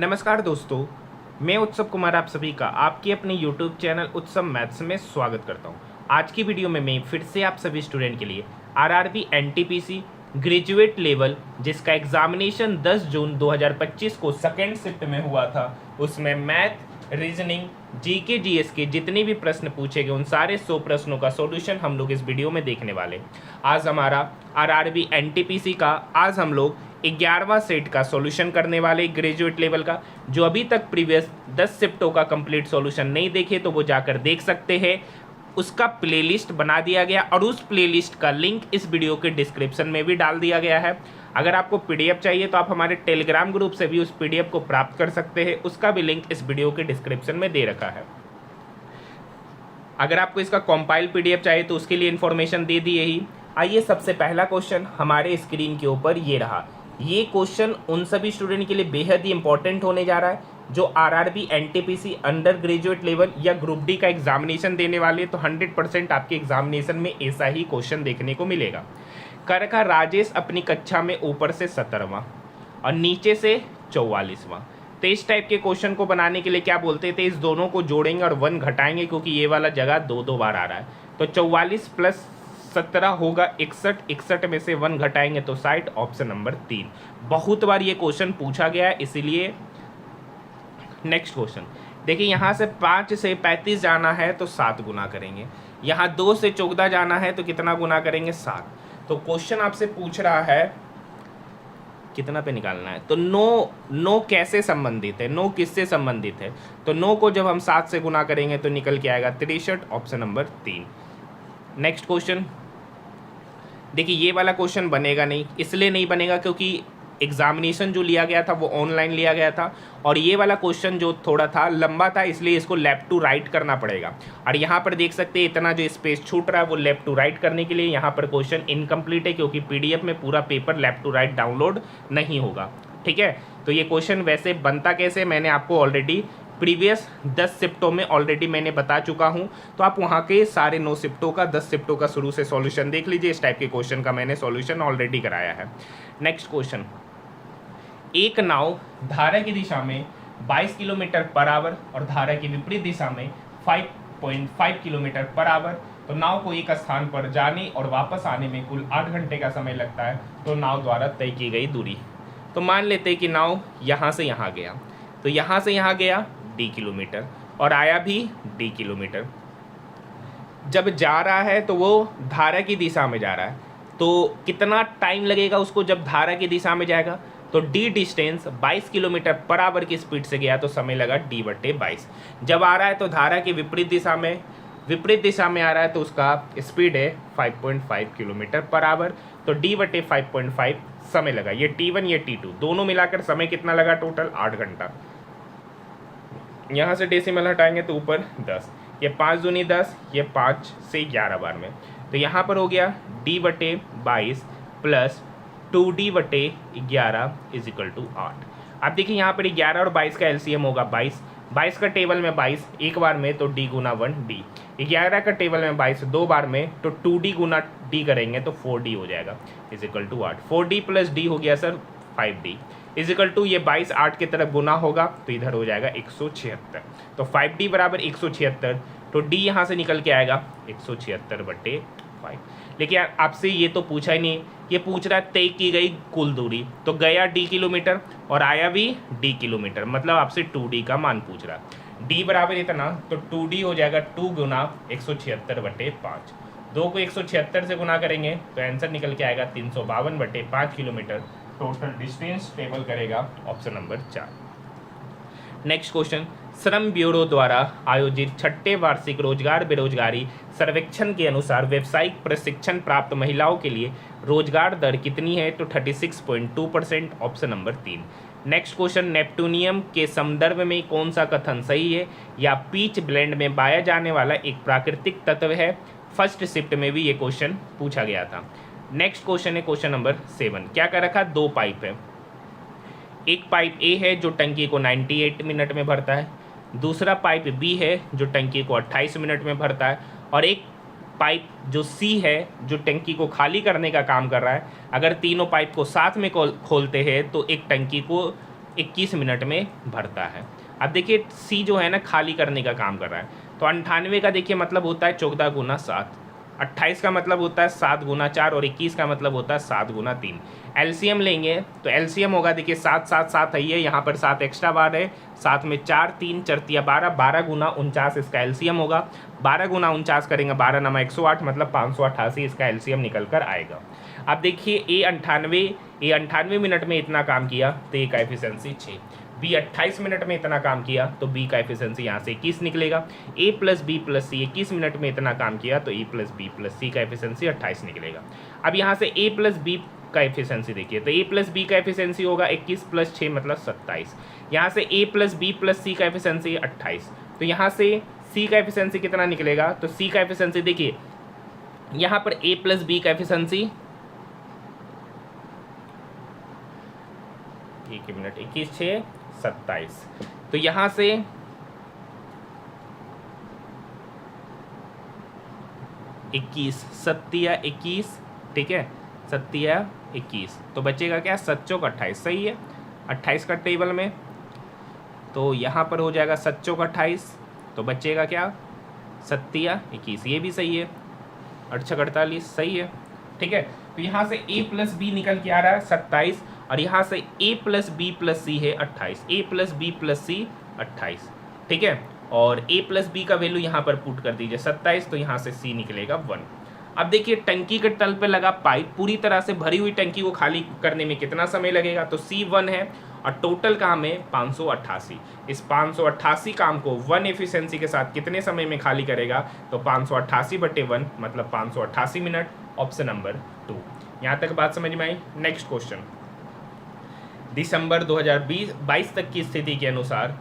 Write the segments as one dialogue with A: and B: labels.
A: नमस्कार दोस्तों, मैं उत्सव कुमार आप सभी का आपके अपने YouTube चैनल उत्सव मैथ्स में स्वागत करता हूं। आज की वीडियो में मैं फिर से आप सभी स्टूडेंट के लिए आरआरबी एनटीपीसी ग्रेजुएट लेवल जिसका एग्जामिनेशन 10 जून 2025 को सेकेंड शिफ्ट में हुआ था, उसमें मैथ, रीजनिंग, जीके जीएस के जितने भी प्रश्न पूछे गए उन सारे 100 प्रश्नों का सॉल्यूशन हम लोग इस वीडियो में देखने वाले। आज हमारा आरआरबी एनटीपीसी का आज हम लोग 11वां सेट का सॉल्यूशन करने वाले ग्रेजुएट लेवल का। जो अभी तक प्रीवियस 10 शिफ्टों का कंप्लीट सॉल्यूशन नहीं देखे तो वो जाकर देख सकते हैं, उसका प्लेलिस्ट बना दिया गया और उस प्लेलिस्ट का लिंक इस वीडियो के डिस्क्रिप्शन में भी डाल दिया गया है। अगर आपको पीडीएफ चाहिए तो आप हमारे टेलीग्राम ग्रुप से भी उस पीडीएफ को प्राप्त कर सकते हैं, उसका भी लिंक इस वीडियो के डिस्क्रिप्शन में दे रखा है। अगर आपको इसका कंपाइल पीडीएफ चाहिए तो उसके लिए इन्फॉर्मेशन दे दी यही। आइए, सबसे पहला क्वेश्चन हमारे स्क्रीन के ऊपर ये रहा। ये क्वेश्चन उन सभी स्टूडेंट के लिए बेहद ही इंपॉर्टेंट होने जा रहा है जो RRB NTPC under graduate level या ग्रुप डी का एग्जामिनेशन देने वाले, तो 100% आपके एग्जामिनेशन में ऐसा ही क्वेश्चन देखने को मिलेगा। कर रखा राजेश अपनी कक्षा में ऊपर से 17वां और नीचे से 44वां। तो इस टाइप के क्वेश्चन को बनाने के लिए क्या बोलते थे, इस दोनों को जोड़ेंगे और 1 घटाएंगे क्योंकि ये वाला जगह 2 बार आ रहा है। तो 44 प्लस 17 होगा 61, 61 में से 1 घटाएंगे तो 60, ऑप्शन नंबर 3। बहुत बार ये क्वेश्चन पूछा गया है, इसीलिए नेक्स्ट क्वेश्चन देखिए। यहाँ से 5 से 35 जाना है तो 7 गुना करेंगे। यहाँ 2 से 14 जाना है तो कितना गुना करेंगे, 7। तो क्वेश्चन आपसे पूछ रहा है कितना पे निकालना है। तो नो कैसे संबंधित है, नो किससे संबंधित है। तो नो को जब हम 7 से गुना करेंगे तो निकल के आएगा 63, ऑप्शन नंबर 3। नेक्स्ट क्वेश्चन देखिए, ये वाला क्वेश्चन बनेगा नहीं, इसलिए नहीं बनेगा क्योंकि एग्जामिनेशन जो लिया गया था वो ऑनलाइन लिया गया था और ये वाला क्वेश्चन जो थोड़ा था लंबा था, इसलिए इसको लेफ्ट टू राइट करना पड़ेगा। और यहाँ पर देख सकते हैं इतना जो स्पेस छूट रहा है वो लेफ्ट टू राइट करने के लिए यहाँ पर क्वेश्चन इनकम्प्लीट है क्योंकि पीडीएफ में पूरा paper left to right download नहीं होगा। ठीक है, तो ये क्वेश्चन वैसे बनता कैसे मैंने आपको ऑलरेडी प्रीवियस 10 शिफ्टों में ऑलरेडी मैंने बता चुका हूं, तो आप वहां के सारे 9 शिफ्टों का 10 शिफ्टों का शुरू से सॉल्यूशन देख लीजिए। इस टाइप के क्वेश्चन का मैंने सॉल्यूशन ऑलरेडी कराया है। नेक्स्ट क्वेश्चन, एक नाव धारा की दिशा में 22 किलोमीटर पर आवर और धारा की विपरीत दिशा में 5.5 किलोमीटर पर आवर, तो नाव को एक स्थान पर जाने और वापस आने में कुल 8 घंटे का समय लगता है। तो नाव द्वारा तय की गई दूरी, तो मान लेते हैं कि नाव यहाँ से यहाँ गया, तो यहाँ से यहाँ गया d किलोमीटर और आया भी d किलोमीटर। जब जा रहा है तो वो धारा की दिशा में जा रहा है, तो कितना टाइम लगेगा उसको जब धारा की दिशा में जाएगा। तो d distance 22 kilometre per hour की स्पीड से गया तो समय लगा d/22। जब आ रहा है तो धारा की विपरीत दिशा में आ रहा है तो उसका स्पीड है 5.5 किलोमीटर पर आवर, तो d/5.5 समय लगा। ये t1 ये t2 दोनों मिलाकर समय कितना लगा, टोटल 8 घंटा। यहाँ से डेसिमल हटाएंगे तो ऊपर 10, ये 5 दूनी 10, ये 5 से 11 बार में, तो यहाँ पर हो गया d/22 plus 2d/11 is equal to 8। अब देखिए यहाँ पर 11 और 22 का एलसीएम होगा 22 का टेबल में 22 एक बार में तो d गुना 1d, 11 का टेबल में 22 2 बार में तो 2d गुना d करेंगे तो 4d हो जाएगा is equal to 8। 4d plus d हो गया सर 5d इजिकल टू ये 22 8 की तरफ गुना होगा तो इधर हो जाएगा 176। तो 5d बराबर 176, तो d यहाँ से निकल के आएगा 176/5। लेकिन यार आपसे ये तो पूछा ही नहीं, ये पूछ रहा है तय की गई कुल दूरी, तो गया d किलोमीटर और आया भी d किलोमीटर, मतलब आपसे 2d का मान पूछ रहा है। d बराबर इतना, तो 2d हो जाएगा 2 गुना 176/5। 2 को 176 से गुना करेंगे तो आंसर निकल के आएगा 352/5 किलोमीटर। टोटल डिस्टेंस टेबल करेगा ऑप्शन नंबर 4। नेक्स्ट क्वेश्चन, श्रम ब्यूरो द्वारा आयोजित 6ठे वार्षिक रोजगार बेरोजगारी सर्वेक्षण के अनुसार व्यावसायिक प्रशिक्षण प्राप्त महिलाओं के लिए रोजगार दर कितनी है, तो 36.2%, ऑप्शन नंबर 3। नेक्स्ट क्वेश्चन, नेप्टूनियम के संदर्भ में कौन सा कथन सही है, या पीच ब्लेंड में पाया जाने वाला एक प्राकृतिक तत्व है। फर्स्ट शिफ्ट में भी ये क्वेश्चन पूछा गया था। नेक्स्ट क्वेश्चन है क्वेश्चन नंबर 7। क्या कर रखा, 2 पाइप है। एक पाइप ए है जो टंकी को 98 मिनट में भरता है, दूसरा पाइप बी है जो टंकी को 28 मिनट में भरता है, और एक पाइप जो सी है जो टंकी को खाली करने का काम कर रहा है। अगर तीनों पाइप को साथ में खोलते हैं तो एक टंकी को 21 मिनट में भरता है। अब देखिए सी जो है ना खाली करने का काम कर रहा है, तो 98 का देखिए मतलब होता है 14 गुना 7, 28 का मतलब होता है 7 गुना 4 और 21 का मतलब होता है 7 गुना 3। एलसीएम लेंगे तो एलसीएम होगा, देखिए 7 7 7 है, ये यहाँ पर 7 एक्स्ट्रा बार है, साथ में 4 3 चरतिया 12, 12 गुना 49 इसका एलसीएम होगा। 12 गुना 49 करेंगे, 12 नमा 108 मतलब 588 इसका एलसीएम निकल कर आएगा। अब देखिए ए 98 मिनट में इतना काम किया तो ए का एफिशिएंसी 6, बी 28 मिनट में इतना काम किया तो बी का एफिशिएंसी यहाँ से 21 निकलेगा। ए प्लस बी प्लस सी 21 मिनट में इतना काम किया तो ए प्लस बी प्लस सी का एफिशिएंसी 28 निकलेगा। अब यहाँ से ए प्लस बी का एफिशिएंसी देखिए, तो ए प्लस बी का एफिशिएंसी होगा 21 प्लस 6 मतलब 27। यहाँ से ए प्लस बी प्लस सी का एफिशिएंसी 28, तो यहाँ से सी का एफिशिएंसी कितना निकलेगा, तो सी का एफिशिएंसी देखिए यहाँ पर ए प्लस बी का एफिशिएंसी 1 मिनट 21 6 27, तो यहाँ से 21 सत्तिया 21, ठीक है 21, तो बचेगा क्या 7 चौक 28, सही है 28 का टेबल में, तो यहाँ पर हो जाएगा 7 चौक 28, तो बचेगा क्या 21, ये भी सही है 8 48 सही है, ठीक है। तो यहाँ से a प्लस बी निकल के आ रहा है 27 और यहाँ से a प्लस बी प्लस सी है 28, a प्लस बी प्लस सी 28, ठीक है। और a प्लस बी का वैल्यू यहाँ पर पुट कर दीजिए 27, तो यहाँ से c निकलेगा 1। अब देखिए टंकी के तल पे लगा पाइप, पूरी तरह से भरी हुई टंकी को खाली करने में कितना समय लगेगा, तो c 1 है और टोटल काम है 588। इस 588 काम को 1 एफिशिएंसी के साथ कितने समय में खाली करेगा, तो 588/1 मतलब 588 मिनट, ऑप्शन नंबर 2। यहाँ तक बात समझ में आई। नेक्स्ट क्वेश्चन, दिसंबर 2022 तक की स्थिति के अनुसार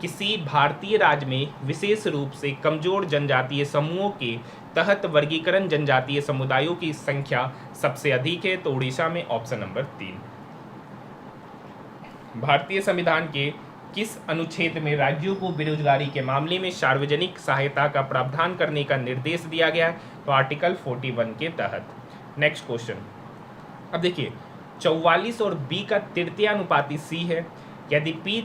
A: किसी भारतीय राज्य में विशेष रूप से कमजोर जनजातीय समूहों के तहत वर्गीकरण जनजातीय समुदायों की संख्या सबसे अधिक है, तो उड़ीसा में, ऑप्शन नंबर 3। भारतीय संविधान के किस अनुच्छेद में राज्यों को बेरोजगारी के मामले में सार्वजनिक सहायता का प्रावधान करने का निर्देश दिया गया है, तो आर्टिकल 41 के तहत। नेक्स्ट क्वेश्चन, अब देखिए 44 और बी का तृतीयानुपाती सी है यदि पी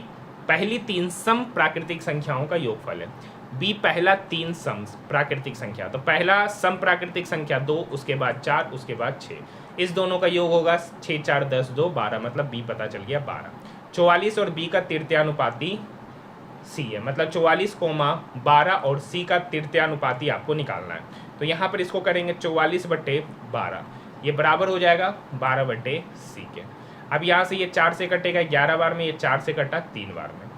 A: पहली 3 सम प्राकृतिक संख्याओं का योगफल है, बी पहला 3 सम प्राकृतिक संख्या, तो पहला सम प्राकृतिक संख्या 2, उसके बाद 4, उसके बाद 6, इस दोनों का योग होगा 6 4 10 2 12, मतलब बी पता चल गया 12। 44 और बी का तृतीयानुपाती सी है, मतलब 44,12 और सी का तृतीयानुपाती आपको निकालना है, तो यहाँ पर इसको करेंगे 44/12, ये बराबर हो जाएगा 12/सी के। अब यहाँ से ये 4 से कटेगा 11 बार में, ये 4 से कटा 3 बार में,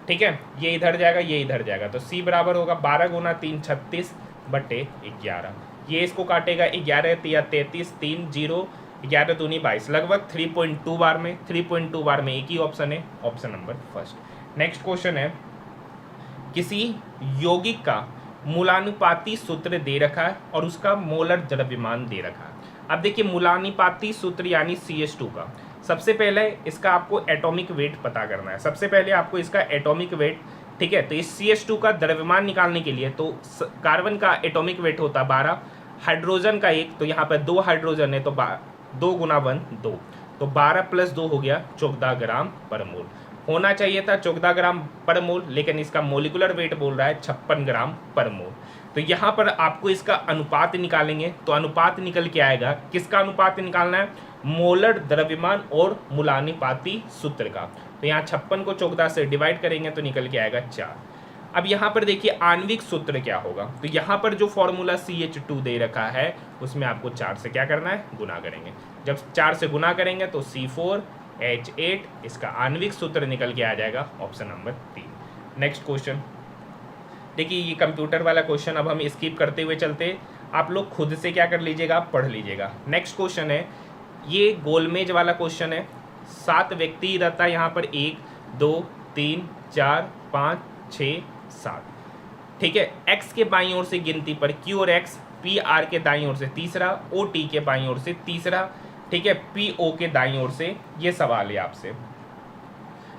A: ठीक है, ये इधर जाएगा ये इधर जाएगा, तो सी बराबर होगा 12 गुना 3 36/11, ये इसको काटेगा 11 3 33 3 0 11 दूनी 22, लगभग 3.2 बार में, 3.2 बार में एक ही ऑप्शन है, option number first. Next question है, किसी यौगिक का मूलानुपाती सूत्र दे रखा है और उसका मोलर द्रव्यमान दे रखा है। अब देखिए मूलानुपाती सूत्र यानी CH2 का, सबसे पहले इसका आपको एटॉमिक वेट पता करना है, सबसे पहले आपको इसका एटॉमिक वेट, ठीक है। तो इस CH2 का द्रव्यमान निकालने के लिए तो कार्बन का एटॉमिक वेट होता है 12, हाइड्रोजन का 1, तो यहाँ पर 2 हाइड्रोजन है तो 2 गुना 1 2, तो 12 + 2 हो गया 14 ग्राम पर मोल, होना चाहिए था 14 ग्राम पर मोल, लेकिन इसका मोलिकुलर वेट बोल रहा है 56 ग्राम पर मोल। तो यहाँ पर आपको इसका अनुपात निकालेंगे, तो अनुपात निकल के आएगा, किसका अनुपात निकालना है, मोलर द्रव्यमान और मूलानुपाती सूत्र का, तो यहाँ 56 को 14 से डिवाइड करेंगे तो निकल के आएगा 4। अब यहाँ पर देखिए आणविक सूत्र क्या होगा, तो यहाँ पर जो फॉर्मूला CH2 दे रखा है उसमें आपको 4 से क्या करना है, गुना करेंगे, जब 4 से गुना करेंगे तो C4H8, इसका आणविक सूत्र निकल के आ जाएगा, ऑप्शन नंबर 3। नेक्स्ट क्वेश्चन देखिए, ये कंप्यूटर वाला क्वेश्चन अब हम स्किप करते हुए चलते, आप लोग खुद से क्या कर लीजिएगा, पढ़ लीजिएगा। नेक्स्ट क्वेश्चन है, ये गोलमेज वाला क्वेश्चन है, 7 व्यक्ति रहता है यहाँ पर, 1 2 3 4 5 6 7, ठीक है। x के बाईं ओर से गिनती पर q और x, p r के दाईं ओर से तीसरा, o t के बाईं ओर से तीसरा, ठीक है, p o के दाईं ओर से, ये सवाल है आपसे।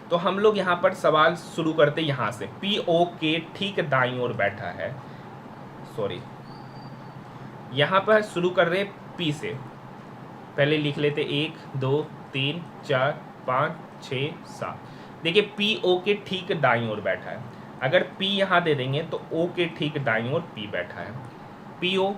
A: तो हम लोग यहाँ पर सवाल शुरू करते यहाँ से, p o के ठीक दाईं ओर बैठा है, सॉरी यहाँ पर शुरू कर रहे p से, पहले लिख लेते 1 2 3 4 5 6 7, देखिए पी ओ के ठीक दाईं ओर बैठा है, अगर पी यहाँ दे देंगे तो ओ के ठीक दाईं ओर पी बैठा है। पी ओ,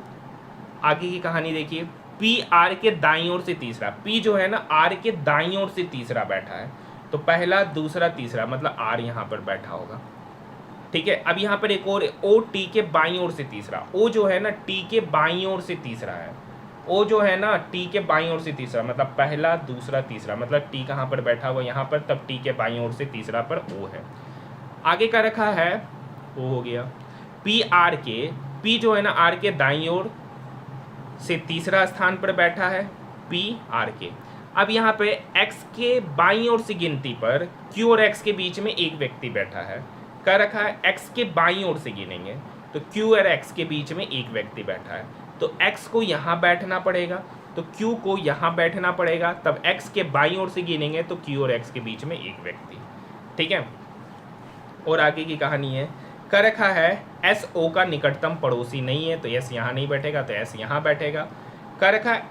A: आगे की कहानी देखिए, पी आर के दाईं ओर से तीसरा, पी जो है ना आर के दाईं ओर से तीसरा बैठा है, तो पहला दूसरा तीसरा मतलब आर यहाँ पर बैठा होगा। ठीक है, अब यहाँ पर एक और, ओ टी के बाईं ओर से तीसरा, ओ जो है ना टी के बाईं ओर से तीसरा है, ओ जो है ना टी के बाईं ओर से तीसरा मतलब पहला दूसरा तीसरा, मतलब टी कहाँ पर बैठा हुआ यहाँ पर, तब टी के बाईं ओर से तीसरा पर ओ है। आगे का रखा है ओ हो गया, पी आर के, पी जो है ना आर के दाईं ओर से तीसरा स्थान पर बैठा है पी आर के। अब यहाँ पे x के बाईं ओर से गिनती पर q और x के बीच में एक व्यक्ति बैठा है, क्या रखा है x के बाईं ओर से गिनेंगे तो q और x के बीच में एक व्यक्ति बैठा है, तो x को यहाँ बैठना पड़ेगा, तो q को यहाँ बैठना पड़ेगा, तब x के बाईं ओर से गिनेंगे तो q और x के बीच में एक व्यक्ति। ठीक है, और आगे की कहानी है, कर रखा है एस ओ का निकटतम पड़ोसी नहीं है, तो एस यहाँ नहीं बैठेगा, तो एस यहाँ बैठेगा। कर रखा है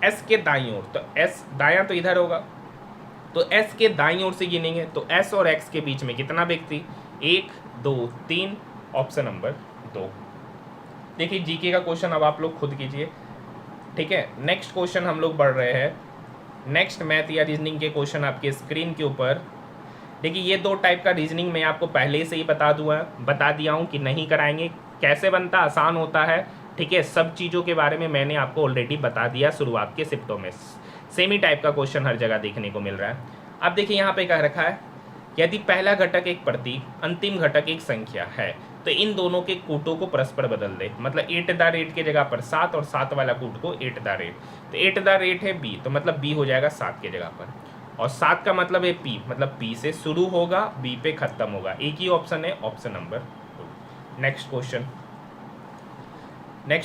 A: एस के दाईं ओर, तो एस दायां तो इधर होगा, तो एस के दाईं ओर से गिनेंगे तो एस और एक्स के बीच में कितना व्यक्ति, 1 2 3, ऑप्शन नंबर 2। देखिए जीके का क्वेश्चन अब आप लोग खुद कीजिए। ठीक है, नेक्स्ट क्वेश्चन हम लोग बढ़ रहे हैं, नेक्स्ट मैथ या रीजनिंग के क्वेश्चन आपके स्क्रीन के ऊपर। देखिए ये दो टाइप का रीजनिंग मैं आपको पहले से ही बता दिया हूँ कि नहीं कराएंगे, कैसे बनता, आसान होता है। ठीक है, सब चीज़ों के बारे में मैंने आपको ऑलरेडी बता दिया शुरुआत के शिफ्टों में। सेम ही टाइप का क्वेश्चन हर जगह देखने को मिल रहा है। अब देखिए यहाँ पे क्या रखा है, यदि पहला घटक एक प्रतीक, अंतिम घटक एक संख्या है, तो इन दोनों के कूटों को परस्पर बदल दे, मतलब 8 की जगह पर 7 और 7 वाला कूट को 8 तो 8 है b, तो मतलब b हो जाएगा 7 की जगह पर, और 7 का मतलब है p, मतलब p से शुरू होगा b पे खत्म होगा। एक ही ऑप्शन है, option number 2। Next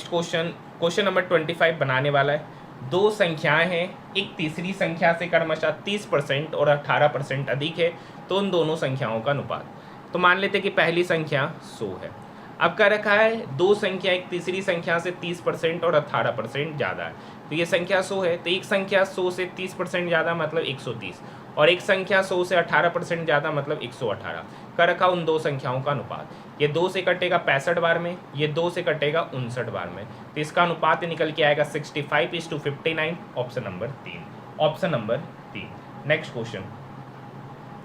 A: question number 25 बनाने वाला है। दो संख्याएं हैं, एक तीसरी संख्या से क्रमशः 30% और 18% अधिक है, तो उन दोनों संख्याओं का अनुपात। तो मान लेते हैं कि पहली संख्या 100 है। अब क्या रखा है, दो संख्या एक तीसरी संख्या से 30% और 18% ज़्यादा है, तो ये संख्या 100 है, तो एक संख्या 100 से 30% ज़्यादा मतलब 130, और एक संख्या 100 से 18% ज़्यादा मतलब 118। का रखा उन दो संख्याओं का अनुपात, ये 2 से कटेगा 65 बार में, ये 2 से कटेगा 59 बार में, तो इसका अनुपात निकल के आएगा 65:59, ऑप्शन नंबर 3। नेक्स्ट क्वेश्चन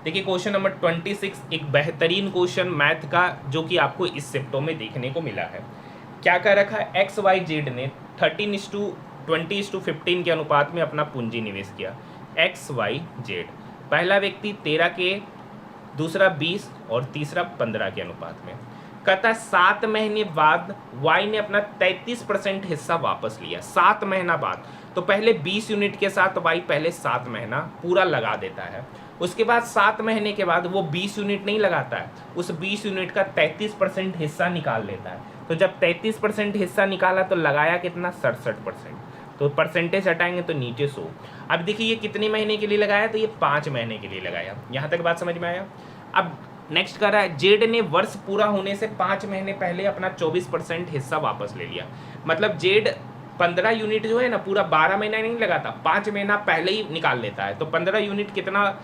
A: देखिए, क्वेश्चन नंबर 26 एक बेहतरीन क्वेश्चन मैथ का जो कि आपको इस शिफ्टों में देखने को मिला है। क्या कर रखा है, एक्स वाई जेड ने 13:20:15 के अनुपात में अपना पूंजी निवेश किया। एक्स वाई जेड, पहला व्यक्ति 13 के, दूसरा 20 और तीसरा 15 के अनुपात में। कहता 7 महीने बाद वाई ने अपना 33% हिस्सा वापस लिया। 7 महीना बाद, तो पहले 20 यूनिट के साथ वाई पहले 7 महीना पूरा लगा देता है, उसके बाद 7 महीने के बाद वो 20 यूनिट नहीं लगाता है, उस 20 यूनिट का 33% हिस्सा निकाल लेता है। तो जब 33% हिस्सा निकाला तो लगाया कितना, 67%, तो परसेंटेज हटाएंगे तो नीचे 100। अब देखिए ये कितने महीने के लिए लगाया, तो ये 5 महीने के लिए लगाया। यहाँ तक बात समझ में आया। अब नेक्स्ट कर रहा है, जेड ने वर्ष पूरा होने से 5 महीने पहले अपना 24% हिस्सा वापस ले लिया। मतलब जेड 15 यूनिट जो है ना पूरा 12 महीना नहीं लगाता, 5 महीना पहले ही निकाल लेता है। तो 15 यूनिट कितना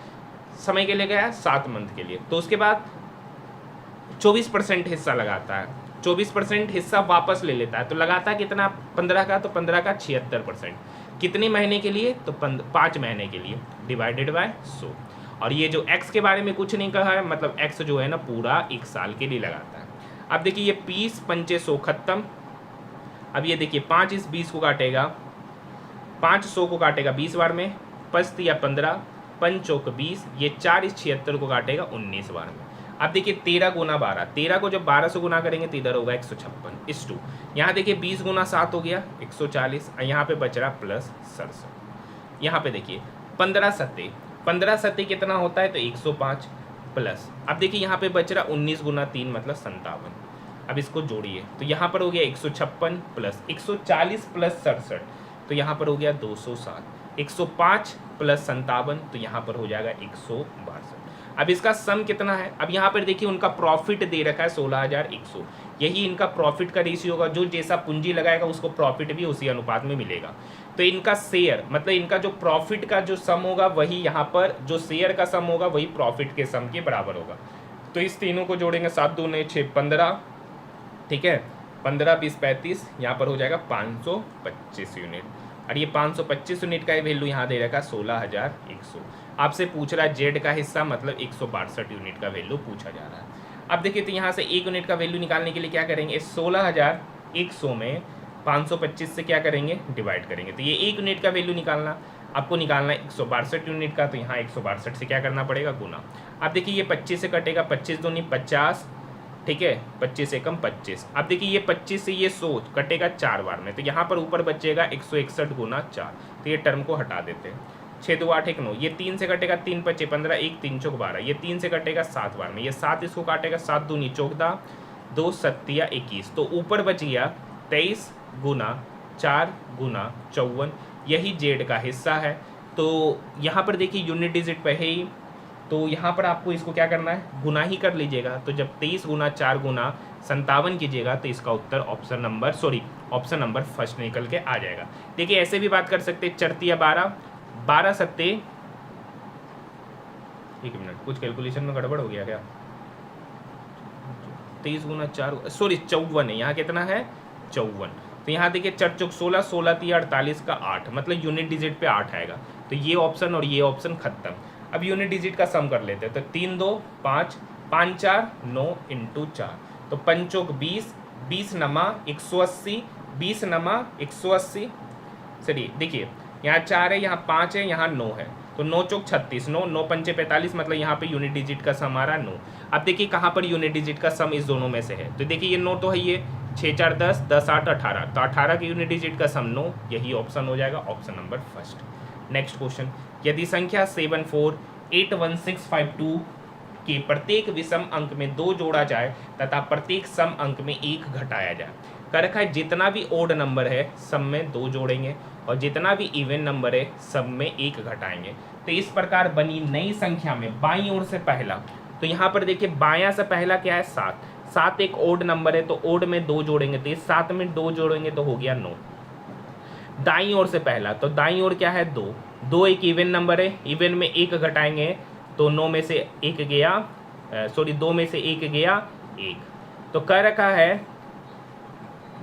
A: समय के लिए गया, 7 मंथ के लिए। तो उसके बाद 24% हिस्सा लगाता है, 24% हिस्सा वापस ले लेता है, तो लगाता है कितना 15 का, तो 15 का 76%। कितने महीने के लिए, तो 5 महीने के लिए, डिवाइडेड बाय 100। और ये जो x के बारे में कुछ नहीं कहा है, मतलब x जो है ना पूरा 1 साल के लिए लगाता है। अब देखिए ये 20 पंचे 100 खत्म। अब ये देखिए 5 इस 20 को काटेगा, 5 100 को काटेगा 20 बार में, 5 या 15, 5 चौक 20, ये 4 इस 76 को काटेगा 19 बार में। अब देखिए 13 गुना 12, 13 को जब 12 से गुना करेंगे तो इधर होगा 156 इस 2। यहाँ देखिए 20 गुना 7 हो गया 140, यहाँ पे बच रहा प्लस 67। यहाँ पे देखिए 15 सत्ते कितना होता है, तो 105 प्लस, अब देखिए यहाँ पे बच रहा 19 गुना 3 मतलब 57। अब इसको जोड़िए तो यहाँ पर हो गया 156 प्लस 140 प्लस 67, तो यहाँ पर हो गया 207। 105 प्लस 57, तो यहाँ पर हो जाएगा 162। अब इसका सम कितना है, अब यहाँ पर देखिए उनका प्रॉफिट दे रखा है 16,100, यही इनका प्रॉफिट का रेशियो होगा। जो जैसा पूंजी लगाएगा उसको प्रॉफिट भी उसी अनुपात में मिलेगा। तो इनका शेयर मतलब इनका जो प्रॉफिट का जो सम होगा वही यहाँ पर जो शेयर का सम होगा वही प्रॉफिट के सम के बराबर होगा। तो इस तीनों को जोड़ेंगे, 7 दूने 6 15, ठीक है, 15 20 35, यहाँ पर हो जाएगा 525 यूनिट। और ये 525 यूनिट का वैल्यू यहाँ दे रखा 16,100। आपसे पूछ रहा है जेड का हिस्सा मतलब 162 यूनिट का वैल्यू पूछा जा रहा है। अब देखिए तो यहाँ से 1 यूनिट का वैल्यू निकालने के लिए क्या करेंगे, 16,100 में 525 से क्या करेंगे, डिवाइड करेंगे। तो ये 1 यूनिट का वैल्यू निकालना, आपको निकालना है 162 यूनिट का, तो यहाँ 162 से क्या करना पड़ेगा, गुना। अब देखिए ये 25 से कटेगा, 25 दूनी 50, ठीक है, 25 से कम 25। अब देखिए ये 25 से ये 100 कटेगा 4 बार में, तो यहाँ पर ऊपर बचेगा 161 गुना 4। तो ये टर्म को हटा देते हैं, 6 2 8 1 9, ये 3 से कटेगा 3 5 15, 1 3 चौक 12, ये 3 से कटेगा 7 बार में, ये 7 इसको काटेगा, 7 दूनी 14, 2 7 21, तो ऊपर बच गया 23 गुना 4 गुना 54, यही जेड का हिस्सा है। तो यहाँ पर देखिए यूनिट डिजिट पे है ही, तो यहाँ पर आपको इसको क्या करना है, गुना ही कर लीजिएगा। तो जब 23 गुना 4 गुना 57 कीजिएगा तो इसका उत्तर ऑप्शन नंबर फर्स्ट निकल के आ जाएगा। देखिए ऐसे भी बात कर सकते, चरतिया 12, 12 सत्ते, एक मिनट कुछ कैलकुलेशन में गड़बड़ हो गया क्या, 23 गुना 4 54 है, यहाँ कितना है 54। तो यहाँ देखिए 4 चौक 16, 16 3 48 का 8, मतलब यूनिट डिजिट पे 8 आएगा। तो ये ऑप्शन और ये ऑप्शन खत्म। अब यूनिट डिजिट का सम कर लेते हैं, तो 3 2 5, 5 4 9 इंटू 4, तो 5 चौक 20, 20 नमा 180, 20 नमा 180, चलिए देखिए यहाँ 4 है, यहाँ 5 है, यहाँ 9 है, तो 9 चौक 36, 9 9 पंचे 45, मतलब यहाँ पे यूनिट डिजिट का सम आ रहा है 9। अब देखिए कहाँ पर यूनिट डिजिट का सम इस दोनों में से है, तो देखिए ये 9 तो है, ये 6 4 10, 10 8 18, तो 18 के यूनिट डिजिट का सम 9, यही ऑप्शन हो जाएगा option number first. Next question, यदि संख्या 748162 के प्रत्येक विषम अंक में 2 जोड़ा जाए तथा प्रत्येक सम अंक में 1 घटाया जाए, कर रखा है जितना भी ओड नंबर है सब में 2 जोड़ेंगे और जितना भी इवन नंबर है सब में 1 घटाएंगे। तो इस प्रकार बनी नई संख्या में बाईं ओर से पहला, तो यहाँ पर देखिए बायां से पहला क्या है 7, 7 एक ओड नंबर है, तो ओड में 2 जोड़ेंगे, तो इस 7 में 2 जोड़ेंगे तो हो गया 9। दाईं ओर से पहला, तो दाईं ओर क्या है 2, 2 एक इवन नंबर है, इवन में 1 घटाएंगे तो 9 में से 1 गया, 2 में से 1 गया 1। तो कह रखा है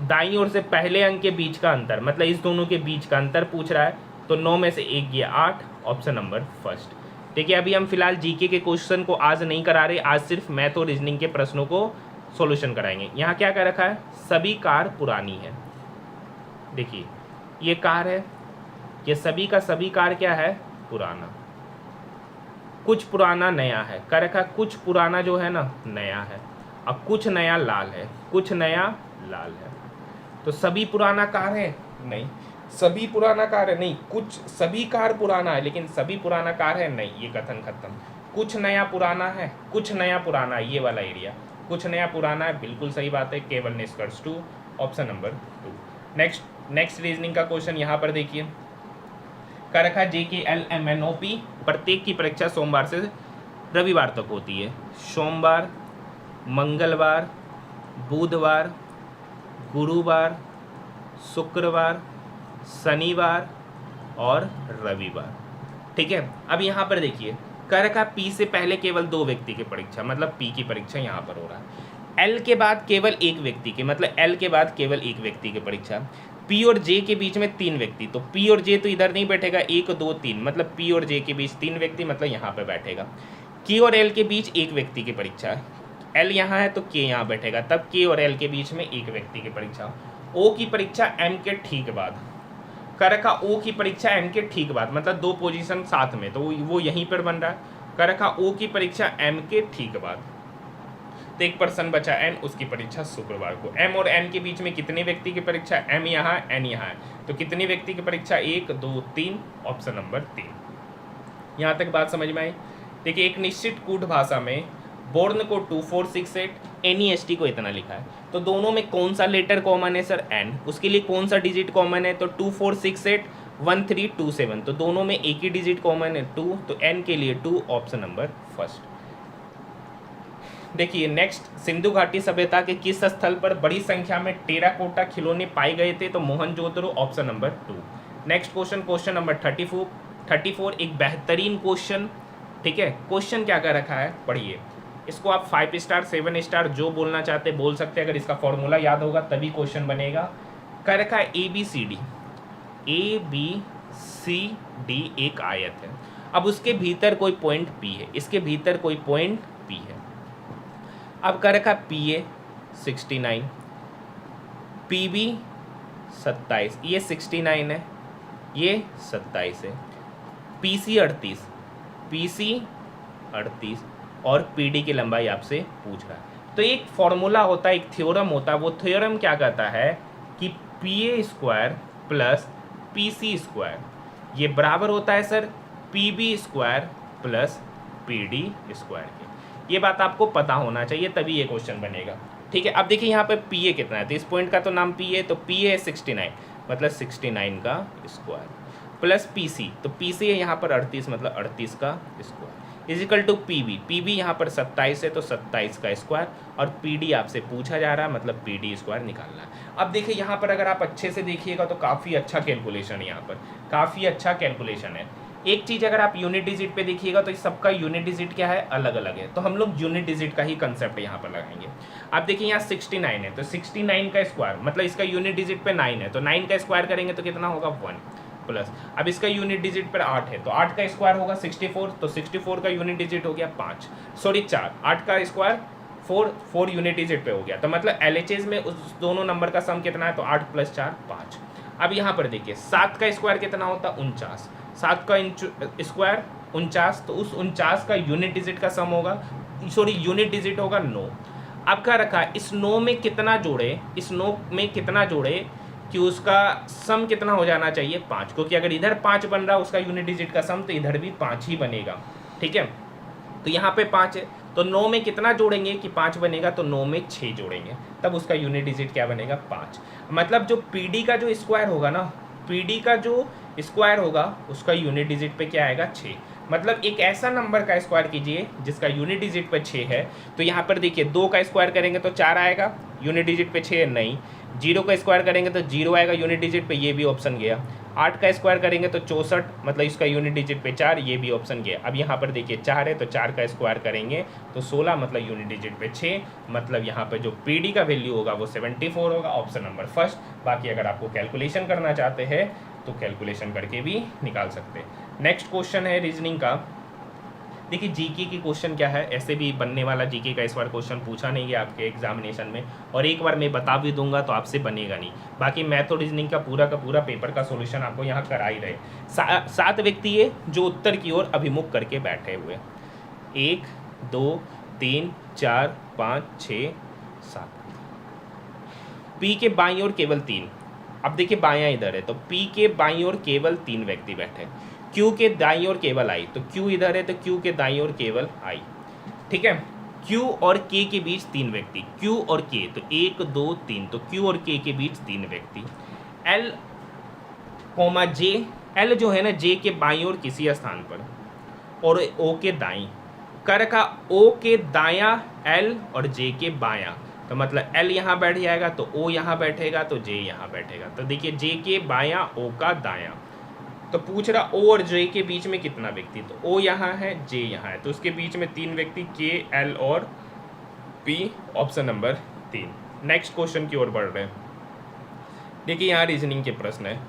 A: दाईं ओर से पहले अंक के बीच का अंतर, मतलब इस दोनों के बीच का अंतर पूछ रहा है, तो 9 में से 1 गया 8, ऑप्शन नंबर फर्स्ट। देखिए अभी हम फिलहाल जीके के क्वेश्चन को आज नहीं करा रहे, आज सिर्फ मैथ और रीजनिंग के प्रश्नों को सॉल्यूशन कराएंगे। यहाँ क्या कह रखा है, सभी कार पुरानी है। देखिए ये कार है, ये सभी का सभी कार क्या है, पुराना। कुछ पुराना नया है, कह रखा कुछ पुराना जो है ना नया है, अब कुछ नया लाल है, कुछ नया लाल है। तो सभी पुराना कार है, नहीं सभी पुराना कार है, नहीं कुछ सभी कार पुराना है लेकिन सभी पुराना कार है, नहीं, ये कथन खत्म। कुछ नया पुराना है, कुछ नया पुराना है, ये वाला एरिया कुछ नया पुराना है, बिल्कुल सही बात है, केवल निष्कर्ष 2, ऑप्शन नंबर 2। नेक्स्ट रीजनिंग का क्वेश्चन यहाँ पर देखिए, कर रखा JKLMNOP प्रत्येक की परीक्षा सोमवार से रविवार तक होती है। सोमवार, मंगलवार, बुधवार, गुरुवार, शुक्रवार, शनिवार और रविवार, ठीक है। अब यहाँ पर देखिए कर रखा P से पहले केवल 2 व्यक्ति की परीक्षा, मतलब P की परीक्षा यहाँ पर हो रहा है। L के बाद केवल 1 व्यक्ति की, मतलब L के बाद केवल 1 व्यक्ति की परीक्षा। P और J के बीच में 3 व्यक्ति, तो P और J तो इधर नहीं बैठेगा, 1 2 3, मतलब P और J के बीच 3 व्यक्ति, मतलब यहाँ पे बैठेगा। K और L के बीच 1 व्यक्ति की परीक्षा है, L यहाँ है तो K यहाँ बैठेगा, तब K और L के बीच में 1 व्यक्ति की परीक्षा। O की परीक्षा M के ठीक बाद, कर रखा O की परीक्षा M के ठीक बाद, मतलब 2 पोजीशन साथ में, तो वो यहीं पर बन रहा है। कर रखा O की परीक्षा M के ठीक बाद, तो 1 पर्सन बचा N, उसकी परीक्षा शुक्रवार को। M और N के बीच में कितने व्यक्ति की परीक्षा, M यहाँ N यहाँ है, तो कितनी व्यक्ति की परीक्षा 1 2 3, ऑप्शन नंबर 3। यहाँ तक बात समझ में आई। देखिए एक निश्चित कूट भाषा में बोर्न को 2468, NEST को इतना लिखा है, तो दोनों में कौन सा लेटर कॉमन है सर, N, उसके लिए कौन सा डिजिट कॉमन है, तो 2468 1327, तो दोनों में एक ही डिजिट कॉमन है 2, तो N के लिए 2, ऑप्शन नंबर फर्स्ट। देखिए नेक्स्ट, सिंधु घाटी सभ्यता के किस स्थल पर बड़ी संख्या में टेराकोटा खिलौने पाए गए थे, तो Mohenjodaro, option number 2। Next question, question number 34 एक बेहतरीन क्वेश्चन। ठीक है, क्वेश्चन क्या कर रखा है पढ़िए, इसको आप 5 स्टार 7 स्टार जो बोलना चाहते बोल सकते हैं, अगर इसका फॉर्मूला याद होगा तभी क्वेश्चन बनेगा। कर रखा है ABCD, ABCD एक आयत है, अब उसके भीतर कोई पॉइंट P है, इसके भीतर कोई पॉइंट P है। अब कर रखा PA 69, PB 27, ये 69 है, ये 27 है, PC 38, PC 38 और PD की लंबाई आपसे पूछ रहा है। तो एक फॉर्मूला होता है, एक थ्योरम होता है, वो थ्योरम क्या कहता है कि PA square plus PC square ये बराबर होता है sir PB square plus PD square के। ये बात आपको पता होना चाहिए तभी ये क्वेश्चन बनेगा। ठीक है, अब देखिए यहाँ पे PA कितना है, तो इस पॉइंट का तो नाम P है, तो PA है 69 मतलब 69 का स्क्वायर प्लस PC, तो PC है यहाँ पर 38 मतलब 38 का स्क्वायर इजिकल टू PB यहाँ पर 27 है तो 27 का स्क्वायर और PD आपसे पूछा जा रहा है मतलब PD स्क्वायर निकालना है। अब देखिए यहाँ पर अगर आप अच्छे से देखिएगा तो काफ़ी अच्छा कैलकुलेशन है, यहाँ पर काफ़ी अच्छा कैलकुलेशन है। एक चीज़ अगर आप यूनिट डिजिट पे देखिएगा तो इस सबका यूनिट डिजिट क्या है, अलग अलग है, तो हम लोग यूनिट डिजिट का ही कंसेप्ट यहाँ पर लगाएंगे। आप देखिए यहाँ 69 है तो 69 का स्क्वायर मतलब इसका यूनिट डिजिट पे 9 है, तो 9 का स्क्वायर करेंगे तो कितना होगा 1 प्लस, अब इसका यूनिट डिजिट पर 8 है तो 8 का स्क्वायर होगा 64, तो 64 का यूनिट डिजिट हो गया 5 सॉरी 4, 8 का स्क्वायर 4 यूनिट डिजिट पे हो गया, तो मतलब LHS में उस दोनों नंबर का सम कितना है, तो 8 + 4 5। अब यहाँ पर देखिए 7 का स्क्वायर कितना होता है 49, 7 का स्क्वायर 49, तो उस 49 का यूनिट डिजिट का सम होगा, सॉरी यूनिट डिजिट होगा 9। अब क्या रखा है, इस 9 में कितना जोड़े, इस 9 में कितना जोड़े कि उसका सम कितना हो जाना चाहिए 5, क्योंकि अगर इधर 5 बन रहा है उसका यूनिट डिजिट का सम तो इधर भी 5 ही बनेगा। ठीक है, तो यहाँ पे 5 है तो 9 में कितना जोड़ेंगे कि 5 बनेगा, तो 9 में 6 जोड़ेंगे तब उसका यूनिट डिजिट क्या बनेगा 5। मतलब जो PD का जो स्क्वायर होगा ना, PD का जो स्क्वायर होगा उसका यूनिट डिजिट पे क्या आएगा 6। मतलब एक ऐसा नंबर का स्क्वायर कीजिए जिसका यूनिट डिजिट पे 6 है, तो यहाँ पर देखिए 2 का स्क्वायर करेंगे तो 4 आएगा, यूनिट डिजिट पे 6 है नहीं, 0 का स्क्वायर करेंगे तो 0 आएगा यूनिट डिजिट पे, ये भी ऑप्शन गया। 8 का स्क्वायर करेंगे तो 64 मतलब इसका यूनिट डिजिट पे 4, ये भी ऑप्शन गया। अब यहाँ पर देखिए 4 है तो 4 का स्क्वायर करेंगे तो 16 मतलब यूनिट डिजिट पे 6, मतलब यहाँ पर जो PD का वैल्यू होगा वो 74 होगा, ऑप्शन नंबर फर्स्ट। बाकी अगर आपको कैलकुलेशन करना चाहते हैं तो कैलकुलेशन करके भी निकाल सकते हैं। नेक्स्ट क्वेश्चन है रीजनिंग का। देखिए जीके की क्वेश्चन क्या है, ऐसे भी बनने वाला जीके का इस बार क्वेश्चन पूछा नहीं गया आपके एग्जामिनेशन में, और एक बार मैं बता भी दूंगा तो आपसे बनेगा नहीं। बाकी मैथ और रीजनिंग का पूरा पेपर का सॉल्यूशन आपको यहाँ करा ही रहे। 7 व्यक्ति है जो उत्तर की ओर अभिमुख करके बैठे हुए, 1 2 3 4 5 6 7। P के बाईं ओर केवल 3, अब देखिए बायां इधर है तो P के बाईं ओर केवल 3 व्यक्ति बैठे, Q के दाईं ओर केवल I, तो Q इधर है तो Q के दाईं ओर केवल I। ठीक है, Q और K के बीच 3 व्यक्ति, Q और K तो 1 2 3, तो Q और K के बीच 3 व्यक्ति। L, J, L जो है ना J के बाईं ओर किसी स्थान पर और O के दाईं, कर का O के दायां L और J के बायां, तो मतलब L यहाँ बैठ जाएगा तो O यहाँ बैठेगा तो J यहाँ बैठेगा। तो देखिए J के बायां O का दायां, तो पूछ रहा O और J के बीच में कितना व्यक्ति, तो O यहाँ है J यहाँ है, तो उसके बीच में 3 व्यक्ति K L और P, option number 3। Next question की ओर बढ़ रहे हैं। देखिए यहाँ रीजनिंग के प्रश्न है।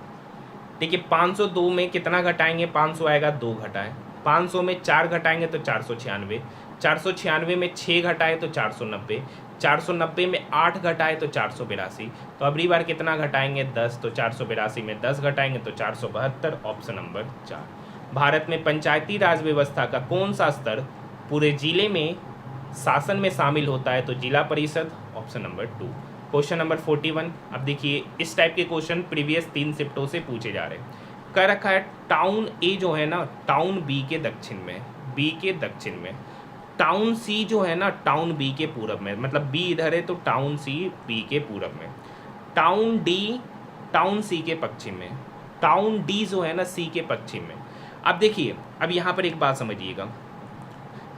A: देखिए 502 में कितना घटाएंगे, 500 आएगा 2 घटाएं, 500 में 4 घटाएंगे तो 496, 496 में 6 घटाए तो 490, 490 में 8 घटाए तो 482, तो अगली बार कितना घटाएंगे 10, तो 482 में 10 घटाएंगे तो 472, ऑप्शन नंबर 4। भारत में पंचायती राज व्यवस्था का कौन सा स्तर पूरे जिले में शासन में शामिल होता है, तो जिला परिषद, ऑप्शन नंबर 2। Question number 41। अब देखिए इस टाइप के क्वेश्चन प्रीवियस 3 शिफ्टों से पूछे जा रहे हैं। कह रखा है टाउन ए जो है ना, टाउन बी के दक्षिण में, बी के दक्षिण में, टाउन सी जो है ना टाउन बी के पूरब में, मतलब बी इधर है तो टाउन सी बी के पूरब में, टाउन डी टाउन सी के पश्चिम में, टाउन डी जो है ना सी के पश्चिम में। अब देखिए अब यहाँ पर एक बात समझिएगा,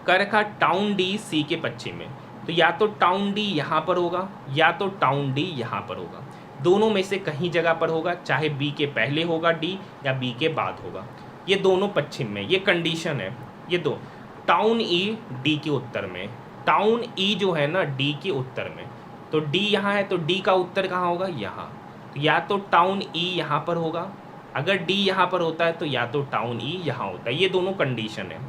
A: कर रखा टाउन डी सी के पश्चिम में, तो या तो टाउन डी यहाँ पर होगा या तो टाउन डी यहाँ पर होगा। दोनों में से कहीं जगह पर होगा, चाहे बी के पहले होगा डी या बी के बाद होगा। ये दोनों पश्चिम में, ये कंडीशन है। ये दो टाउन ई डी के उत्तर में, टाउन ई जो है ना डी के उत्तर में, तो डी यहाँ है तो डी का उत्तर कहाँ होगा, यहाँ। तो या तो टाउन ई यहाँ पर होगा, अगर डी यहाँ पर होता है तो या तो टाउन ई यहाँ होता है। ये दोनों कंडीशन है।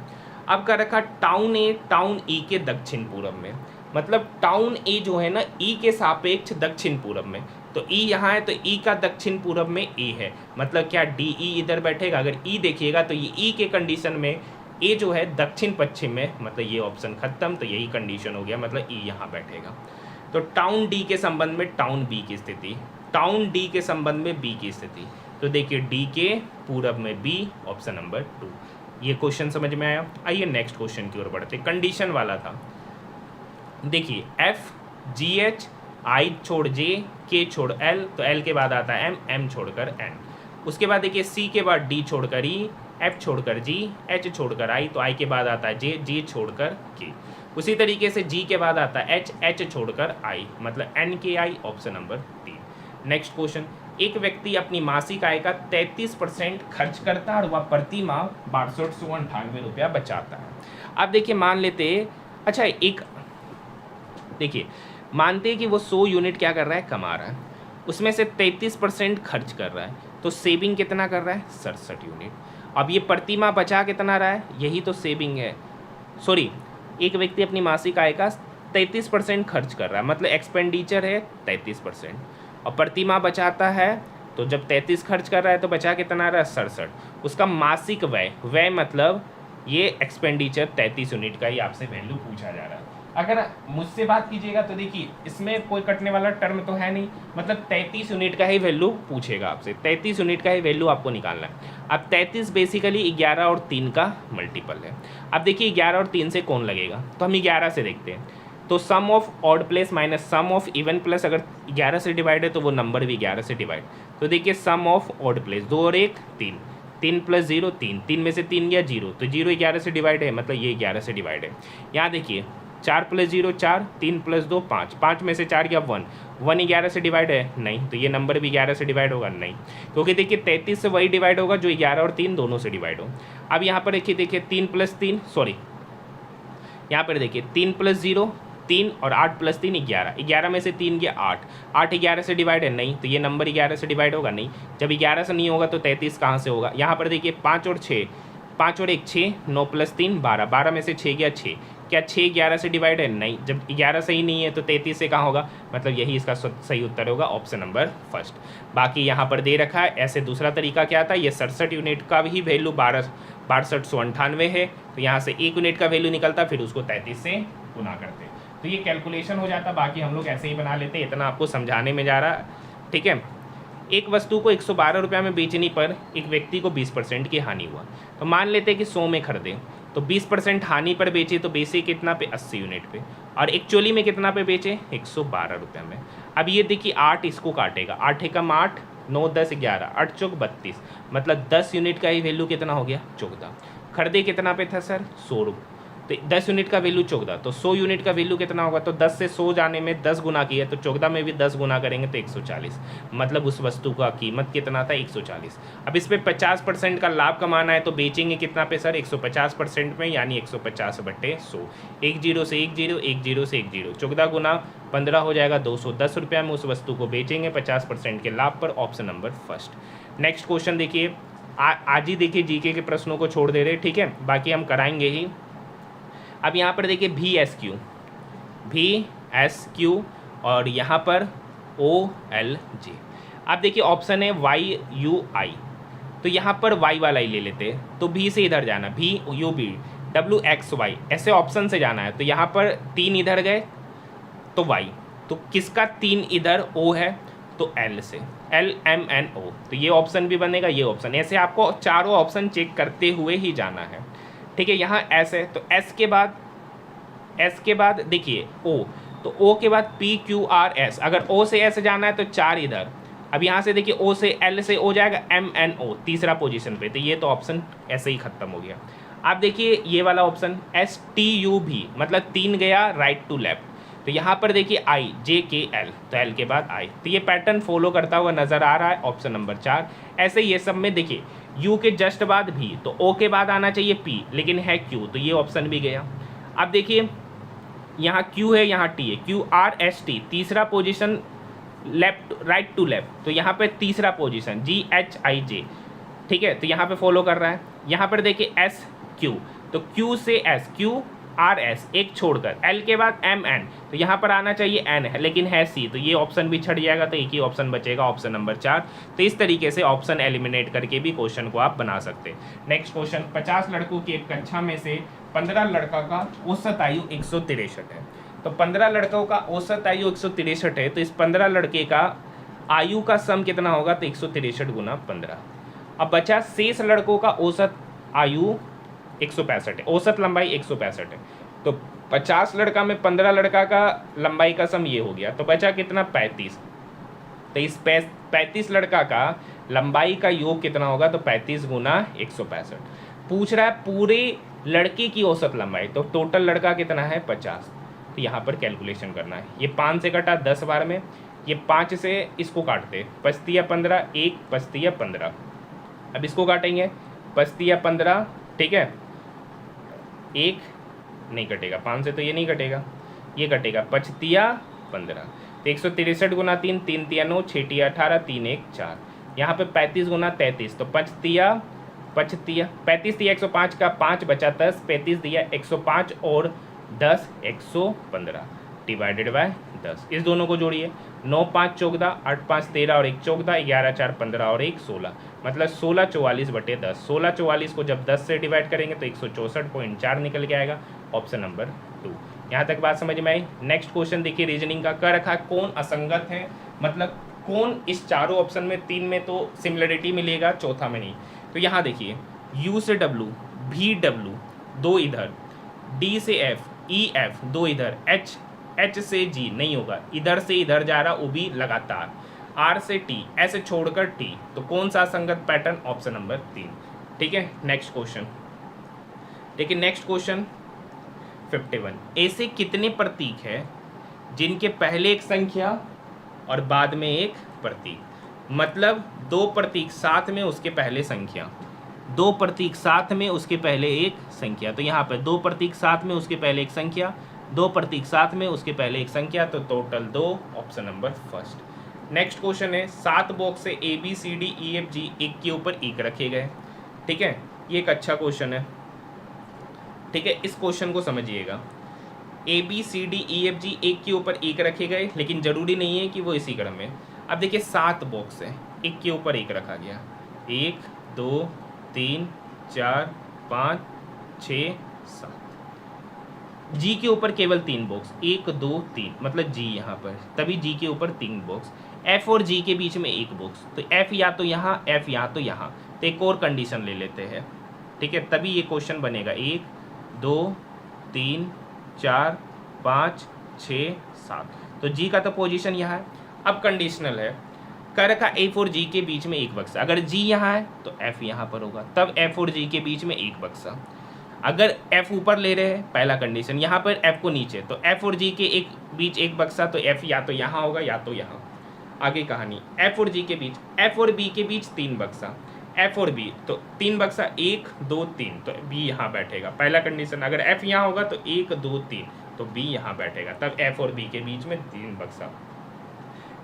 A: अब क्या रखा, टाउन ए टाउन ई के दक्षिण पूर्व में, मतलब टाउन ए जो है ना ई के सापेक्ष दक्षिण पूर्व में, तो ई यहाँ है तो ई का दक्षिण पूर्व में ए है, मतलब क्या डी ई इधर बैठेगा। अगर ई देखिएगा तो ये ई के कंडीशन में ए जो है दक्षिण पश्चिम में, मतलब ये ऑप्शन खत्म, तो यही कंडीशन हो गया, मतलब ई यहाँ बैठेगा। तो टाउन डी के संबंध में टाउन बी की स्थिति, टाउन डी के संबंध में बी की स्थिति, तो देखिए डी के पूरब में बी, ऑप्शन नंबर 2। ये क्वेश्चन समझ में आया। आइए नेक्स्ट क्वेश्चन की ओर बढ़ते, कंडीशन वाला था। देखिए एफ जी एच आई छोड़ जे के छोड़ एल, तो एल के बाद आता है एम, एम छोड़कर एन। उसके बाद देखिए सी के बाद डी छोड़कर ई, एफ छोड़कर जी, एच छोड़कर आई, तो आई के बाद आता है जे, जे छोड़कर के। उसी तरीके से जी के बाद आता है एच, एच छोड़कर आई, मतलब एन के आई, ऑप्शन नंबर 3। नेक्स्ट क्वेश्चन, एक व्यक्ति अपनी मासिक आय का 33% खर्च करता है और वह प्रति माह 6298 रुपया बचाता है। अब देखिए मान लेते, अच्छा एक देखिए मानते हैं कि वो 100 यूनिट क्या कर रहा है, कमा रहा है, उसमें से 33% खर्च कर रहा है, तो सेविंग कितना कर रहा है, 67 यूनिट। अब ये प्रति माह बचा कितना रहा है, यही तो सेविंग है। सॉरी, एक व्यक्ति अपनी मासिक आय का 33% खर्च कर रहा है, मतलब एक्सपेंडिचर है 33%, और प्रति माह बचाता है, तो जब 33 खर्च कर रहा है तो बचा कितना आ रहा है, 67। उसका मासिक व्यय, व्यय मतलब ये एक्सपेंडिचर 33 यूनिट का ही आपसे वैल्यू पूछा जा रहा है। अगर मुझसे बात कीजिएगा तो देखिए इसमें कोई कटने वाला टर्म तो है नहीं, मतलब 33 यूनिट का ही वैल्यू पूछेगा आपसे, 33 यूनिट का ही वैल्यू आपको निकालना है। अब 33 बेसिकली 11 और 3 का मल्टीपल है। अब देखिए 11 और 3 से कौन लगेगा, तो हम 11 से देखते हैं। तो sum of odd place minus sum of even plus, अगर 11 से डिवाइड है तो वो नंबर भी 11 से डिवाइड। तो देखिए सम ऑफ ऑड प्लेस, 2 और 1 3, 3 + 0 3, 3 में से 3 गया 0, तो 0 11 से डिवाइड है, मतलब ये 11 से डिवाइड है। यहाँ देखिए 4 + 0 4, 3 + 2 5, 5 में से 4 गया 1, 1 11 से डिवाइड है, नहीं, तो ये नंबर भी 11 से डिवाइड होगा, नहीं, क्योंकि देखिए 33 से वही डिवाइड होगा जो 11 और 3 दोनों से डिवाइड हो। अब यहाँ पर देखिए 3 + 3, सॉरी यहाँ पर देखिए 3 + 0 3 और 8 + 3 11, 11 में से 3 गया 8, 8 11 से डिवाइड है, नहीं, तो ये नंबर 11 से डिवाइड होगा, नहीं, जब 11 से नहीं होगा तो 33 कहाँ से होगा। यहाँ पर देखिए 5 और 6, 5 और 1 6, 9 + 3 12, 12 में से 6 गया 6, क्या 6 11 से डिवाइड है, नहीं, जब 11 सही नहीं है तो 33 से कहाँ होगा, मतलब यही इसका सही उत्तर होगा, ऑप्शन नंबर फर्स्ट। बाकी यहाँ पर दे रखा है। ऐसे दूसरा तरीका क्या था, ये 67 यूनिट का भी वैल्यू 6298 है, तो यहाँ से 1 यूनिट का वैल्यू निकलता, फिर उसको 33 से गुना करते, तो ये कैलकुलेशन हो जाता। बाकी हम लोग ऐसे ही बना लेते, इतना आपको समझाने में जा रहा, ठीक है। एक वस्तु को 112 रुपये में बेचने पर एक व्यक्ति को 20% की हानि हुआ, तो मान लेते हैं कि 100 में खरीदे, तो 20% हानि पर बेचे, तो बेचे कितना पे, 80 यूनिट पे, और एक्चुअली में कितना पे बेचे, 112 रुपये में। अब ये देखिए 8 इसको काटेगा, 8 एकम 8, 9 10 11, 8 चौक 32, मतलब 10 यूनिट का ही वैल्यू कितना हो गया, 14। खरीदे कितना पे था सर, 100 रुपये, तो 10 यूनिट का वैल्यू 14, तो 100 यूनिट का वैल्यू कितना होगा, तो 10 से 100 जाने में 10 गुना किया, तो 14 में भी 10 गुना करेंगे तो 140, मतलब उस वस्तु का कीमत कितना था, 140। अब इस पर 50% का लाभ कमाना है, तो बेचेंगे कितना पे सर, 150% में, यानी 150/100, 1 0 से 1 0, 1 0 से 1 0, 14 गुना 15 हो जाएगा, 210 रुपये में उस वस्तु को बेचेंगे 50% के लाभ पर, option number first. Next question देखिए, आज ही देखिए जीके के प्रश्नों को छोड़ दे रहे, ठीक है, बाकी हम कराएंगे ही। अब यहाँ पर देखिए VSQ और यहाँ पर OLJ। अब देखिए ऑप्शन है YUI, तो यहाँ पर Y वाला ही ले लेते हैं, तो V से इधर जाना, VUB WXY, ऐसे ऑप्शन से जाना है, तो यहाँ पर 3 इधर गए तो Y, तो किसका 3 इधर O है, तो L से LMNO, तो ये ऑप्शन भी बनेगा, ये ऑप्शन, ऐसे आपको चारों ऑप्शन चेक करते हुए ही जाना है, ठीक है। यहाँ S है, तो S के बाद देखिए O, तो O के बाद PQRS, अगर O से S जाना है तो 4 इधर। अब यहाँ से देखिए O से L से O जाएगा MNO, तीसरा पोजीशन पे, तो ये तो ऑप्शन ऐसे ही खत्म हो गया। अब देखिए ये वाला ऑप्शन STUV, मतलब 3 गया राइट टू लेफ्ट, तो यहाँ पर देखिए आई जे के एल, तो एल के बाद आई, तो ये पैटर्न फॉलो करता हुआ नजर आ रहा है ऑप्शन नंबर 4। ऐसे ये सब में देखिए यू के जस्ट बाद भी, तो ओ के बाद आना चाहिए पी, लेकिन है क्यू, तो ये ऑप्शन भी गया। अब देखिए यहाँ क्यू है, यहाँ टी है, क्यू आर एस टी, तीसरा position left right to left, तो यहाँ पे तीसरा पोजीशन जी एच आई जे, ठीक है, तो यहाँ पे फॉलो कर रहा है। यहाँ पर देखिए एस क्यू, तो क्यू से एस, क्यू आर एस एक छोड़कर, एल के बाद एम एन, तो यहाँ पर आना चाहिए एन है, लेकिन है सी, तो ये ऑप्शन भी छट जाएगा, तो एक ही ऑप्शन बचेगा ऑप्शन नंबर 4। तो इस तरीके से ऑप्शन एलिमिनेट करके भी क्वेश्चन को आप बना सकते हैं। नेक्स्ट क्वेश्चन, 50 लड़कों की एक कक्षा में से 15 लड़का का औसत आयु 163 है। तो 15 लड़कों का औसत आयु 163 है, तो इस 15 लड़के का आयु का सम कितना होगा, तो 163 गुना 15। अब बचा शेष लड़कों का औसत आयु 165 है, औसत लंबाई 165 है, तो 50 लड़का में 15 लड़का का लंबाई का सम ये हो गया, तो बचा कितना 35। तो इस 35 लड़का का लंबाई का योग कितना होगा, तो 35 गुना 165। पूछ रहा है पूरे लड़के की औसत लंबाई, तो टोटल लड़का कितना है 50, तो यहाँ पर कैलकुलेशन करना है। ये 5 से कटा 10 बार में, ये 5 से इसको काटते, 5 × 15 1, 5 × 15, अब इसको काटेंगे 5 × 15, ठीक है, एक नहीं कटेगा, 5 से तो ये नहीं कटेगा, ये कटेगा 5 × 15, तो 163 गुना 3, 3 × 9, 6 × 18, 3 1 4, यहाँ पे 35 गुना 33, तो 5 × 35 दिया 105 का 5 बचा 10, 35 दिया 105 और 10 115 डिवाइडेड बाय 10, इस दोनों को जोड़िए, 9 5 14, 8 5 13 और 1 14, 11 4 15 और 1 16, मतलब 16 44/10। 16 44 को जब 10 से डिवाइड करेंगे तो 164.4 निकल के आएगा, ऑप्शन नंबर 2। यहाँ तक बात समझ में आई। नेक्स्ट क्वेश्चन देखिए, रीजनिंग का कर रखा है कौन असंगत है, मतलब कौन इस चारों ऑप्शन में 3 में तो सिमिलरिटी मिलेगा, चौथा में नहीं। तो यहाँ देखिए U से W, V W 2 इधर, D से F, E F 2 इधर, H से G नहीं होगा, इधर से इधर जा रहा वो भी लगातार, R से T, ऐसे छोड़कर T, तो कौन सा संगत पैटर्न, ऑप्शन नंबर 3। ठीक है, नेक्स्ट क्वेश्चन देखिए, नेक्स्ट क्वेश्चन 51, ऐसे कितने प्रतीक है जिनके पहले एक संख्या और बाद में एक प्रतीक, मतलब 2 प्रतीक साथ में उसके पहले संख्या, 2 प्रतीक साथ में उसके पहले एक संख्या, तो यहाँ पे 2 प्रतीक साथ में उसके पहले एक संख्या, 2 प्रतीक साथ में उसके पहले एक संख्या, तो total 2, option number first. Next question है, 7 बॉक्स से ABCDEFG एक के ऊपर एक रखे गए, ठीक है, ये एक अच्छा क्वेश्चन है, ठीक है, इस क्वेश्चन को समझिएगा। ABCDEFG एक के ऊपर एक रखे गए, लेकिन जरूरी नहीं है कि वो इसी क्रम में। अब देखिए 7 बॉक्स है, एक के ऊपर एक रखा गया, 1 2 3 4 5 6 7। जी के ऊपर केवल 3 बॉक्स, 1 2 3, मतलब जी यहाँ पर, तभी जी के ऊपर 3 बॉक्स। एफ और जी के बीच में एक बॉक्स, तो एफ या तो यहाँ, एफ या तो यहाँ, तो एक और कंडीशन ले लेते हैं, ठीक है, तभी ये क्वेश्चन बनेगा। 1 2 3 4 5 6 7, तो जी का तो पोजीशन यहाँ है। अब कंडीशनल है, कर रखा एफ और जी के बीच में एक बक्सा, अगर जी यहाँ है तो एफ यहाँ पर होगा, तब एफ और जी के बीच में एक बक्सा। अगर एफ ऊपर ले रहे हैं, पहला कंडीशन, यहाँ पर एफ को नीचे, तो एफ और जी के एक बीच एक बक्सा, तो एफ या तो यहाँ होगा या तो यहाँ। आगे कहानी, एफ और जी के बीच, एफ और बी के बीच 3 बक्सा, एफ और बी, तो 3 बक्सा 1 2 3, तो बी यहाँ बैठेगा, पहला कंडीशन। अगर एफ यहाँ होगा तो 1 2 3, तो बी यहाँ बैठेगा, तब एफ और बी के बीच में 3 बक्सा।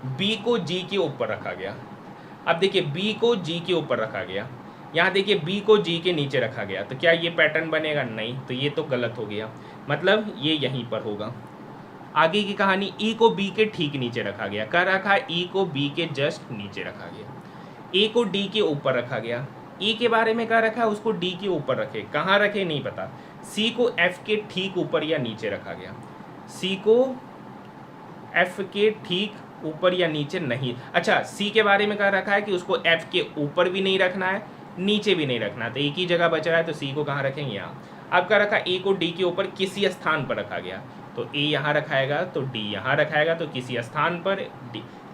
A: बी को जी के ऊपर रखा गया, अब देखिए बी को जी के ऊपर रखा गया, यहाँ देखिए बी को जी के नीचे रखा गया, तो क्या ये पैटर्न बनेगा? नहीं, तो ये तो गलत हो गया, मतलब ये यहीं पर होगा। आगे की कहानी, ई को बी के ठीक नीचे रखा गया, क्या रखा है? ई को बी के जस्ट नीचे रखा गया। ए को डी के ऊपर रखा गया, ई के बारे में क्या रखा है? उसको डी के ऊपर रखे, कहाँ रखे नहीं पता। सी को एफ के ठीक ऊपर या नीचे रखा गया, सी को एफ के ठीक ऊपर या नीचे नहीं, अच्छा सी के बारे में क्या रखा है कि उसको एफ के ऊपर भी नहीं रखना है, नीचे भी नहीं रखना, तो एक ही जगह बच रहा है, तो सी को कहाँ रखेंगे? यहाँ। अब क्या रखा? ए को डी के ऊपर किसी स्थान पर रखा गया, तो ए यहाँ रखाएगा, तो डी यहाँ रखाएगा, तो किसी स्थान पर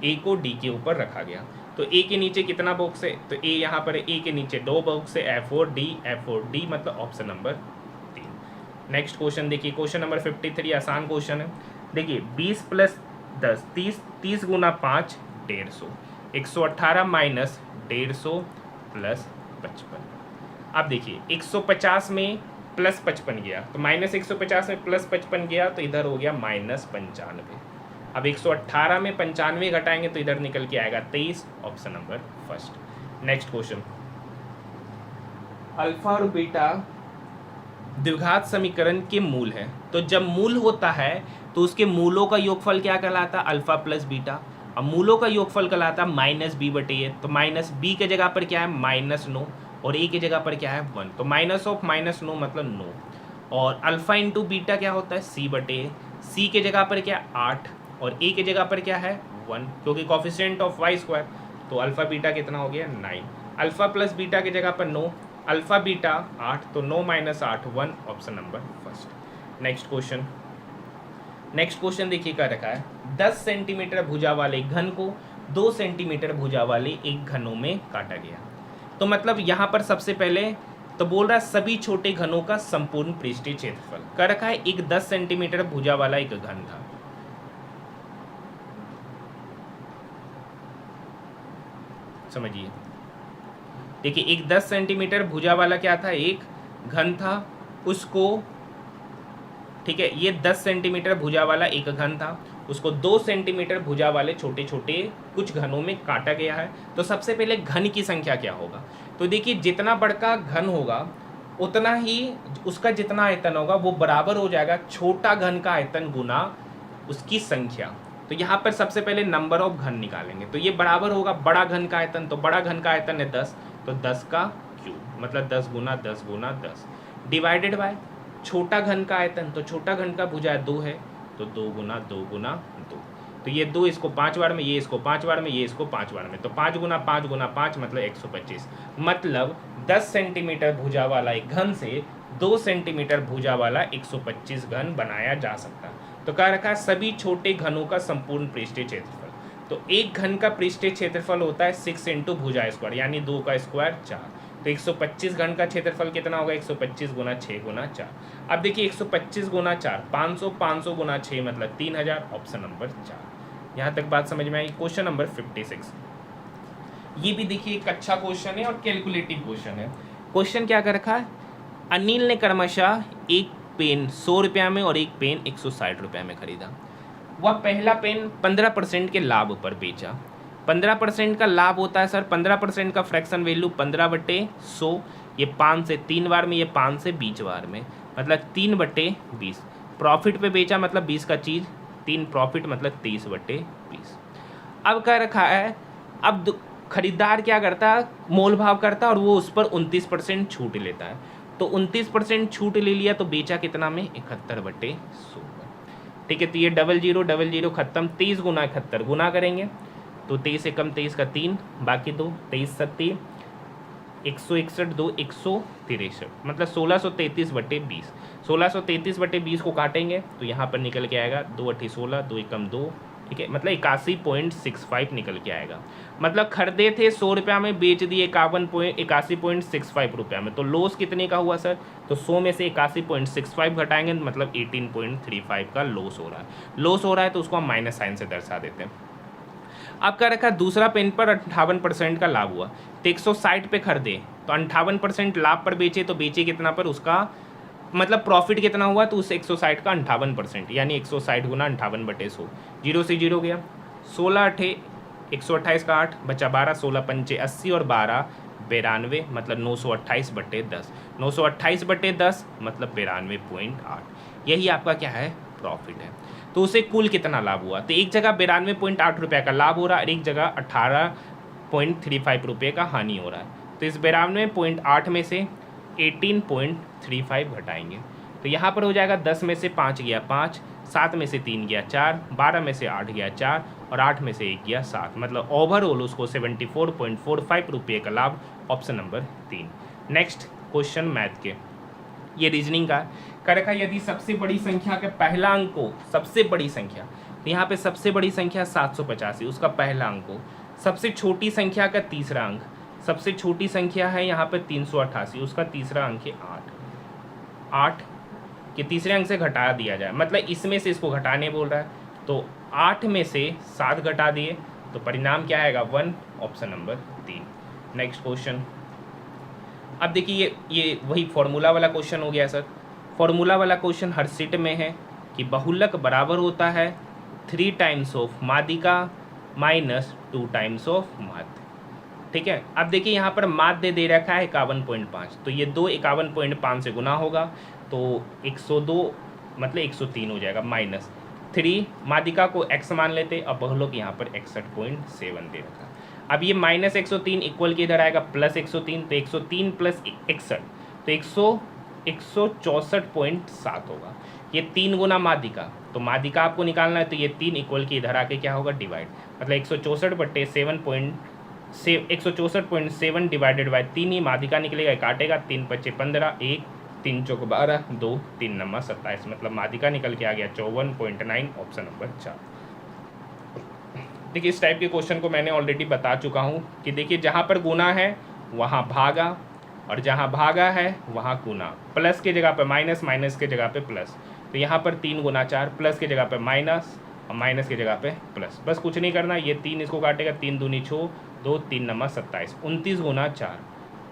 A: ए को डी के ऊपर रखा गया। तो ए के नीचे कितना बॉक्स है? तो ए यहाँ पर, ए के नीचे 2 बॉक्स है, एफ और डी, मतलब ऑप्शन नंबर 3। नेक्स्ट क्वेश्चन देखिए, क्वेश्चन नंबर 53, आसान क्वेश्चन है। देखिए 20 प्लस 10 30, 30 गुना 5 150, 118 माइनस 150 प्लस 55। अब देखिए 150 में प्लस 55 गया तो माइनस 150 में प्लस 55 गया तो इधर हो गया माइनस 95। अब 118 में 95 घटाएंगे तो इधर निकल के आएगा 23, option number first. Next question, alpha और बीटा द्विघात समीकरण के मूल है, तो जब मूल होता है तो उसके मूलों का योगफल क्या कहलाता है, अल्फा प्लस बीटा। अब मूलों का योगफल कहलाता है माइनस बी बटे ए, तो माइनस बी के जगह पर क्या है माइनस 9 और ए की जगह पर क्या है 1, तो माइनस ऑफ माइनस 9 मतलब 9। और अल्फा इंटू बीटा क्या होता है सी बटे ए, सी के जगह पर क्या 8 और ए के जगह पर क्या है 1, क्योंकि कोफिशिएंट ऑफ वाई स्क्वायर, तो अल्फा बीटा कितना हो गया 9। अल्फा प्लस बीटा की जगह पर 9, अल्फा बीटा 8, तो 9 minus 8 1, option number first. Next question, next question देखिए क्या रखा है, 10 सेंटीमीटर भुजा वाले घन को 2 सेंटीमीटर भुजा वाले एक घनों में काटा गया। तो मतलब यहाँ पर सबसे पहले तो बोल रहा है सभी छोटे घनों का संपूर्ण पृष्ठीय क्षेत्रफल कर रखा है। एक 10 सेंटीमीटर भुजा वाला एक घन था, समझिए। देखिए एक 10 सेंटीमीटर भुजा वाला क्या था, एक घन था, उसको, ठीक है, ये 10 सेंटीमीटर भुजा वाला एक घन था, उसको 2 सेंटीमीटर भुजा वाले छोटे छोटे कुछ घनों में काटा गया है। तो सबसे पहले घन की संख्या क्या होगा, तो देखिए जितना बड़ा घन होगा उतना ही उसका जितना आयतन होगा वो बराबर हो जाएगा छोटा घन का आयतन गुना उसकी संख्या। तो यहाँ पर सबसे पहले नंबर ऑफ घन निकालेंगे, तो ये बराबर होगा बड़ा घन का आयतन, तो बड़ा घन का आयतन है 10, तो 10 का क्यूब मतलब 10 गुना 10 गुना 10 डिवाइडेड बाय छोटा घन का आयतन, तो छोटा घन का भुजा 2 है, तो 2 गुना 2 गुना 2, तो ये 2 इसको 5 बार में, ये इसको 5 बार में, ये इसको 5 बार में, तो 5 गुना 5 गुना 5 मतलब 125। मतलब 10 सेंटीमीटर भुजा वाला एक घन से 2 सेंटीमीटर भुजा वाला 125 घन बनाया जा सकता है। तो कह रखा है सभी छोटे घनों का संपूर्ण पृष्ठीय क्षेत्रफल, तो एक घन का पृष्ठीय क्षेत्रफल होता है 6 इंटू भुजा स्क्वायर यानी 2 का स्क्वायर 4, तो 125 घन का क्षेत्रफल कितना होगा 125 गुना 6 गुना 4। अब देखिए 125 गुना 4 500, 500 गुना 6 मतलब 3000, ऑप्शन नंबर 4। यहाँ तक बात समझ में आई। क्वेश्चन नंबर 56, ये भी देखिए एक अच्छा क्वेश्चन है और कैलकुलेटिव क्वेश्चन है। क्वेश्चन क्या कर रखा है, अनिल ने क्रमशः एक पेन 100 रुपया में और एक पेन 160 रुपया में खरीदा। वह पहला पेन 15% के लाभ पर बेचा। 15% का लाभ होता है सर, 15% का फ्रैक्शन वैल्यू 15/100, ये 5 से 3 बार में, ये 5 से 20 बार में, मतलब 3/20। प्रॉफिट पे बेचा मतलब 20 का चीज़, 3 प्रॉफिट मतलब 30/20। अब क्या रखा है, अब खरीदार क्या करता है मोल भाव करता है और वो उस पर 29% छूट लेता है, तो 29% छूट ले लिया तो बेचा कितना में 71/100। ठीक है, तो ये 00 खत्म, 30 गुना 71 गुना करेंगे तो 23 से कम 23 का 3, बाकी 2, 23 सत्ती 161 2 163, मतलब 1633/20। 1633/20 को काटेंगे तो यहाँ पर निकल के आएगा 2 8 16 2 एकम 2, ठीक है, मतलब 81.65 निकल के आएगा। मतलब खरीदे थे 100 रुपया में, बेच दिए 81.65 रुपया में, तो लॉस कितने का हुआ सर, तो 100 में से 81.65 घटाएंगे मतलब 18.35 का लॉस हो रहा है। लॉस हो रहा है तो उसको हम माइनस साइन से दर्शा देते हैं। अब क्या रखा, दूसरा पेन पर 58% का लाभ हुआ, तो 160 पे खरीदे तो 58% लाभ पर बेचे, तो बेचे कितना पर, उसका मतलब प्रॉफिट कितना हुआ, तो उस 160 का 58% यानी 160 गुना 58/100, 0 से 0 गया, 16 8 128 का 8 बचा 12, 16 पंचे 80 और 12 92, मतलब 928/10, 928/10 मतलब 92.8, यही आपका क्या है प्रॉफिट है। तो उसे कुल कितना लाभ हुआ, तो एक जगह 92.8 रुपये का लाभ हो रहा है और एक जगह 18.35 रुपये का हानि हो रहा है। तो इस 92.8 में से 18.35 घटाएंगे तो यहाँ पर हो जाएगा 10 में से 5 गया 5, 7 में से 3 गया 4, 12 में से 8 गया 4 और 8 में से 1 गया 7, मतलब ओवरऑल उसको 74.45 रुपये का लाभ, option number 3। Next question math के, ये रीजनिंग का कर रखा, यदि सबसे बड़ी संख्या का पहला अंक को, सबसे बड़ी संख्या, तो यहाँ पे सबसे बड़ी संख्या 785, उसका पहला अंक को, सबसे छोटी संख्या का तीसरा अंक, सबसे छोटी संख्या है यहाँ पे 388, उसका तीसरा अंक है 8, कि तीसरे अंक से घटा दिया जाए, मतलब इसमें से इसको घटाने बोल रहा है। तो 8 में से 7 घटा दिए तो परिणाम क्या आएगा 1, ऑप्शन नंबर 3। Next question. अब देखिए ये वही फॉर्मूला वाला क्वेश्चन हो गया सर। फॉर्मूला वाला क्वेश्चन हर सीट में है कि बहुलक बराबर होता है 3 टाइम्स ऑफ माध्यिका माइनस 2 टाइम्स ऑफ माध्य। ठीक है, अब देखिए यहाँ पर माध्य दे रखा है 51.5, तो ये 2 51.5 से गुना होगा तो 102 मतलब 103 हो जाएगा, माइनस 3 माध्यिका को x मान लेते, अब बहुलक यहाँ पर 61.7 दे रखा है। अब ये माइनस 103 इक्वल के इधर आएगा प्लस 103, तो 103 प्लस 61 तो 164.7 होगा। ये 3 गुना माध्यिका, तो माध्यिका आपको निकालना है, तो ये 3 इक्वल के इधर आके क्या होगा डिवाइड, मतलब 164.7 डिवाइडेड बाई 3 ही माध्यिका निकलेगा, काटेगा 3 पच्चे 15, 1 3 चौक 12, 2 3 नमा 27, मतलब माध्यिका निकल के आ गया 54.9, ऑप्शन नंबर 4। देखिए इस टाइप के क्वेश्चन को मैंने ऑलरेडी बता चुका हूँ कि देखिए जहाँ पर गुना है वहाँ भागा और जहाँ भागा है वहाँ गुना, प्लस के जगह पर माइनस, माइनस के जगह पे प्लस, तो यहाँ पर 3 गुना 4, प्लस के जगह पे माइनस और माइनस की जगह पे प्लस, बस कुछ नहीं करना। ये 3 इसको काटेगा, 3 दूनी 6, 2 3 नमा 27, 29 गुना 4,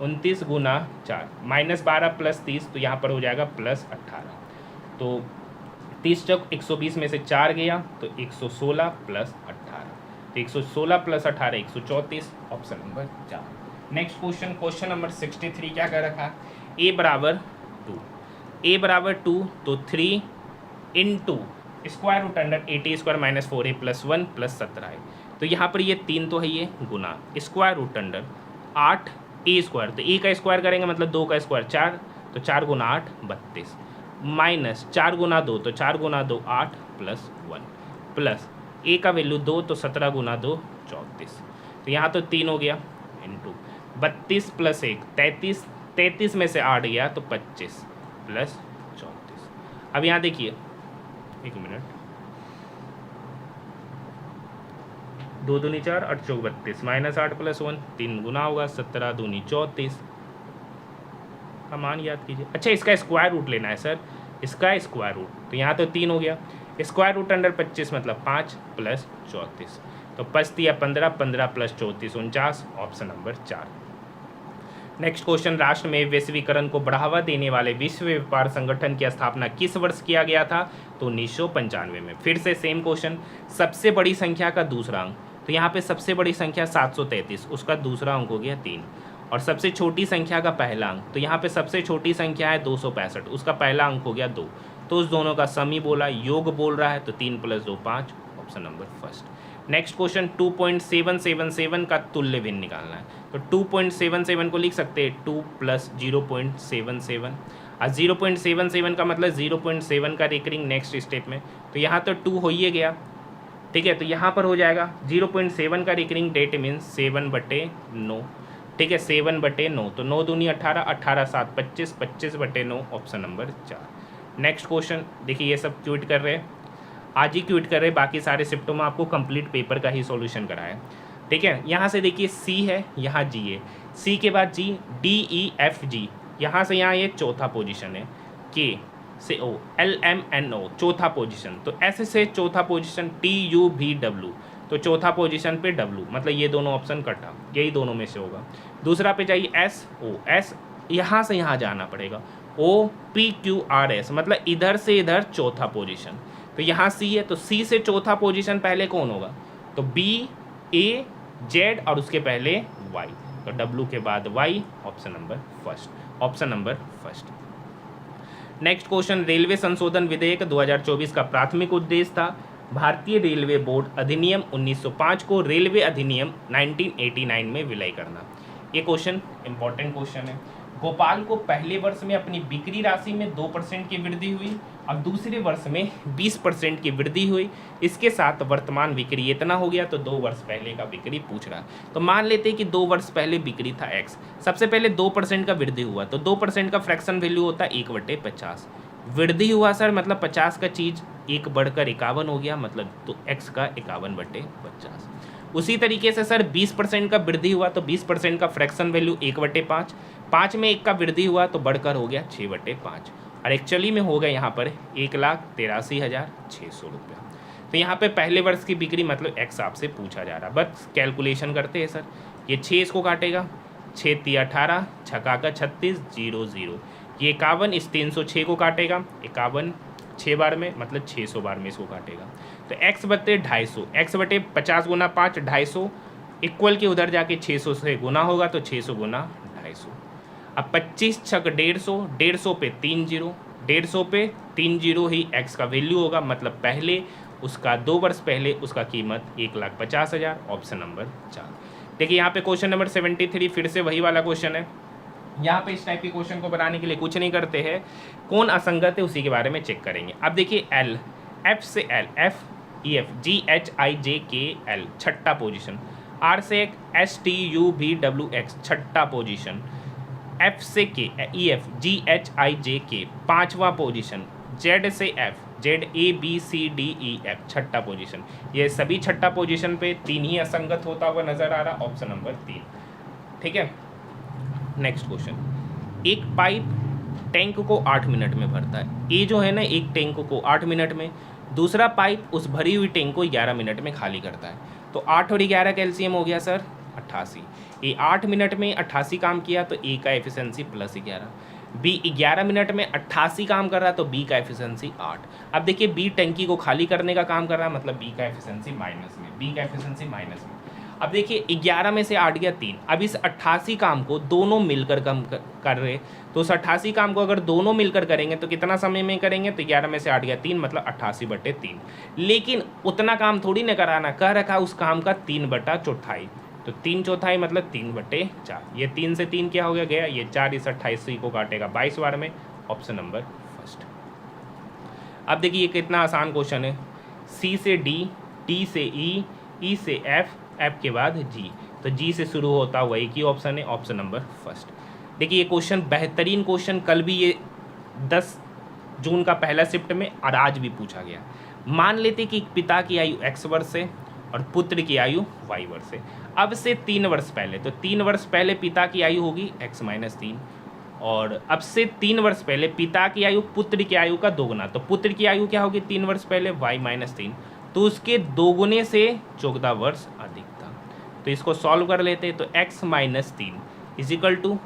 A: 29 गुना 4 माइनस 12 प्लस 30, तो यहाँ पर हो जाएगा प्लस 18, तो 30 चौक 120 में से 4 गया तो 116 प्लस 18, तो 116 plus 18 134, option number 4। Next question, question number 63 क्या कर रखा है, a बराबर 2 तो 3 into square root under 80 square minus 4a plus 1 plus 17 है, तो यहाँ पर ये 3 तो है, ये गुना square root under 8a square, तो a का स्क्वायर करेंगे मतलब 2 का स्क्वायर 4, तो 4 गुना 8 32, माइनस 4 गुना 2 तो 4 गुना 2 8 प्लस 1 प्लस a का वैल्यू 2 तो 17 गुना 2 34, तो यहाँ तो 3 हो गया इंटू 32 प्लस 1 33, 33 में से 8 गया तो 25 प्लस 34। अब यहाँ देखिए 1 मिनट, 2 दूनी 4 8 चौक 32 माइनस 8 प्लस 1 3 गुना होगा 17 दूनी 34 का मान याद कीजिए। अच्छा इसका स्क्वायर रूट लेना है सर, इसका स्क्वायर रूट, तो यहाँ तो 3 हो गया, स्क्वायर रूट अंडर 25 मतलब 5 प्लस 34, तो 5 या 15, 15 plus 34 49, option number 4। Next question, राष्ट्र में वैश्वीकरण को बढ़ावा देने वाले विश्व व्यापार संगठन की स्थापना किस वर्ष किया गया था, तो 1995 में। फिर से सेम क्वेश्चन, सबसे बड़ी संख्या का दूसरा अंक, तो यहाँ पे सबसे बड़ी संख्या 733, उसका दूसरा अंक हो गया 3, और सबसे छोटी संख्या का पहला अंक, तो यहाँ पे सबसे छोटी संख्या है 265, उसका पहला अंक हो गया 2, तो उस दोनों का सम ही बोला, योग बोल रहा है, तो 3 + 2 5, option number first. Next question, 2.777 का तुल्य भिन्न निकालना है, तो 2.77 को लिख सकते हैं 2 + 0.77, और 0.77 का मतलब 0.7 का रेकरिंग नेक्स्ट स्टेप में, तो यहाँ तो 2 हो ही गया, ठीक है, तो यहाँ पर हो जाएगा 0.7 का रेकरिंग डेट मीन्स 7/9, ठीक है 7/9, तो 9 दूनी 18, 18 7 25, 25/9, ऑप्शन नंबर 4। नेक्स्ट क्वेश्चन देखिए, ये सब क्विट कर रहे हैं, आज ही क्विट कर रहे हैं, बाकी सारे शिफ्टों में आपको कंप्लीट पेपर का ही सॉल्यूशन कराया, ठीक है। यहाँ से देखिए सी है, यहाँ जी है, सी के बाद जी, डी ई एफ जी, यहाँ से यहाँ ये चौथा पोजीशन है, के से ओ, एल एम एन ओ चौथा पोजीशन, तो ऐसे से चौथा position, T U V W, तो चौथा पोजीशन पे डब्ल्यू, मतलब ये दोनों ऑप्शन कटा, यही दोनों में से होगा। दूसरा पे जाइए एस ओ, एस यहाँ से यहाँ जाना पड़ेगा, O P Q R S, मतलब इधर से इधर चौथा पोजीशन, तो यहाँ सी है, तो सी से चौथा पोजीशन पहले कौन होगा, तो बी ए जेड और उसके पहले वाई, तो डब्ल्यू के बाद Y, option number first, option number first. Next question, railway संशोधन विधेयक 2024 का प्राथमिक उद्देश्य था भारतीय रेलवे बोर्ड अधिनियम 1905 को रेलवे अधिनियम 1989 में विलय करना। ये क्वेश्चन इंपॉर्टेंट क्वेश्चन है। भोपाल को पहले वर्ष में अपनी बिक्री राशि में 2% की वृद्धि हुई और दूसरे वर्ष में 20% की वृद्धि हुई, इसके साथ वर्तमान बिक्री इतना हो गया, तो 2 वर्ष पहले का बिक्री पूछ रहा है। तो मान लेते हैं कि 2 वर्ष पहले बिक्री था x, सबसे पहले 2% का वृद्धि हुआ, तो 2% का फ्रैक्शन वैल्यू होता है 1/50, वृद्धि हुआ सर मतलब 50 का चीज़ 1 बढ़कर 51 हो गया, मतलब तो x का 51/50। उसी तरीके से सर 20% का वृद्धि हुआ, तो 20% का फ्रैक्शन वैल्यू 1/5, 5 में 1 का वृद्धि हुआ तो बढ़कर हो गया 6/5, और एक्चुअली में होगा यहाँ पर 1,83,600 रुपया। तो यहाँ पे पहले वर्ष की बिक्री मतलब एक्स आपसे पूछा जा रहा है। बस कैलकुलेशन करते हैं सर। ये 6 इसको काटेगा, 6 × 18, छक्का का 36, 0 0। ये 51 इस 306 को काटेगा, 51 6 बार में मतलब 600 बार में इसको काटेगा। तो x बटे 250, x बटे 50 गुना 5 250 इक्वल के उधर जाके 600 से गुना होगा तो 600 गुना 250। अब 25 छक 150, 150 पे 3 0, 150 पे 3 0 ही x का वैल्यू होगा। मतलब पहले उसका 2 वर्ष पहले उसका कीमत 1,50,000, ऑप्शन नंबर 4। देखिए यहाँ पे क्वेश्चन नंबर 73 फिर से वही वाला क्वेश्चन है। यहाँ पे इस टाइप के क्वेश्चन को बनाने के लिए कुछ नहीं करते हैं, कौन असंगत है उसी के बारे में चेक करेंगे। अब देखिए L, F से L, F E F G H I J K L छठा पोजीशन, R से S T U V W X छठा पोजीशन, F से K E F G H I J K पांचवा position, Z से F Z A B C D E F छठा position. ये सभी छठा पोजीशन पे 3 ही असंगत होता हुआ नजर आ रहा, ऑप्शन नंबर 3। ठीक है, नेक्स्ट क्वेश्चन। एक पाइप टैंक को 8 मिनट में भरता है। ये जो है ना, एक टैंक को 8 मिनट में, दूसरा पाइप उस भरी हुई टैंक को 11 मिनट में खाली करता है। तो 8 और 11 का एलसीएम हो गया सर 88। ये 8 मिनट में 88 काम किया तो ए का एफिशिएंसी +11। बी 11 मिनट में 88 काम कर रहा तो बी का एफिशिएंसी 8। अब देखिए बी टंकी को खाली करने का काम कर रहा है, मतलब बी का एफिशिएंसी माइनस में, बी का एफिशिएंसी माइनस में। अब देखिए 11 में से 8 गया 3। अब इस 88 काम को दोनों मिलकर कम कर रहे, तो उस 88 काम को अगर दोनों मिलकर करेंगे तो कितना समय में करेंगे, तो 11 में से 8 गया 3 मतलब 88/3। लेकिन उतना काम थोड़ी ना कराना, कह रखा उस काम का 3/4। तो 3/4 मतलब 3/4। ये 3 से 3 क्या हो गया, ये 4 इस 28 को काटेगा 22 बार में, ऑप्शन नंबर 1। अब देखिए ये कितना आसान क्वेश्चन है। सी से डी, टी से ई, ई से एफ, एफ के बाद जी, तो जी से शुरू होता हुआ एक ही ऑप्शन है, ऑप्शन नंबर 1। देखिए ये क्वेश्चन बेहतरीन क्वेश्चन, कल भी ये 10 जून का पहला शिफ्ट में और आज भी पूछा गया। मान लेते कि पिता की आयु x वर्ष है और पुत्र की आयु y वर्ष है। अब से 3 वर्ष पहले, तो 3 वर्ष पहले पिता की आयु होगी x-3, और अब से 3 वर्ष पहले पिता की आयु पुत्र की आयु का दोगुना, तो पुत्र की आयु क्या होगी 3 वर्ष पहले y-3, तो उसके दोगुने से 14 वर्ष अधिक था। तो इसको सॉल्व कर लेते, तो x-3 =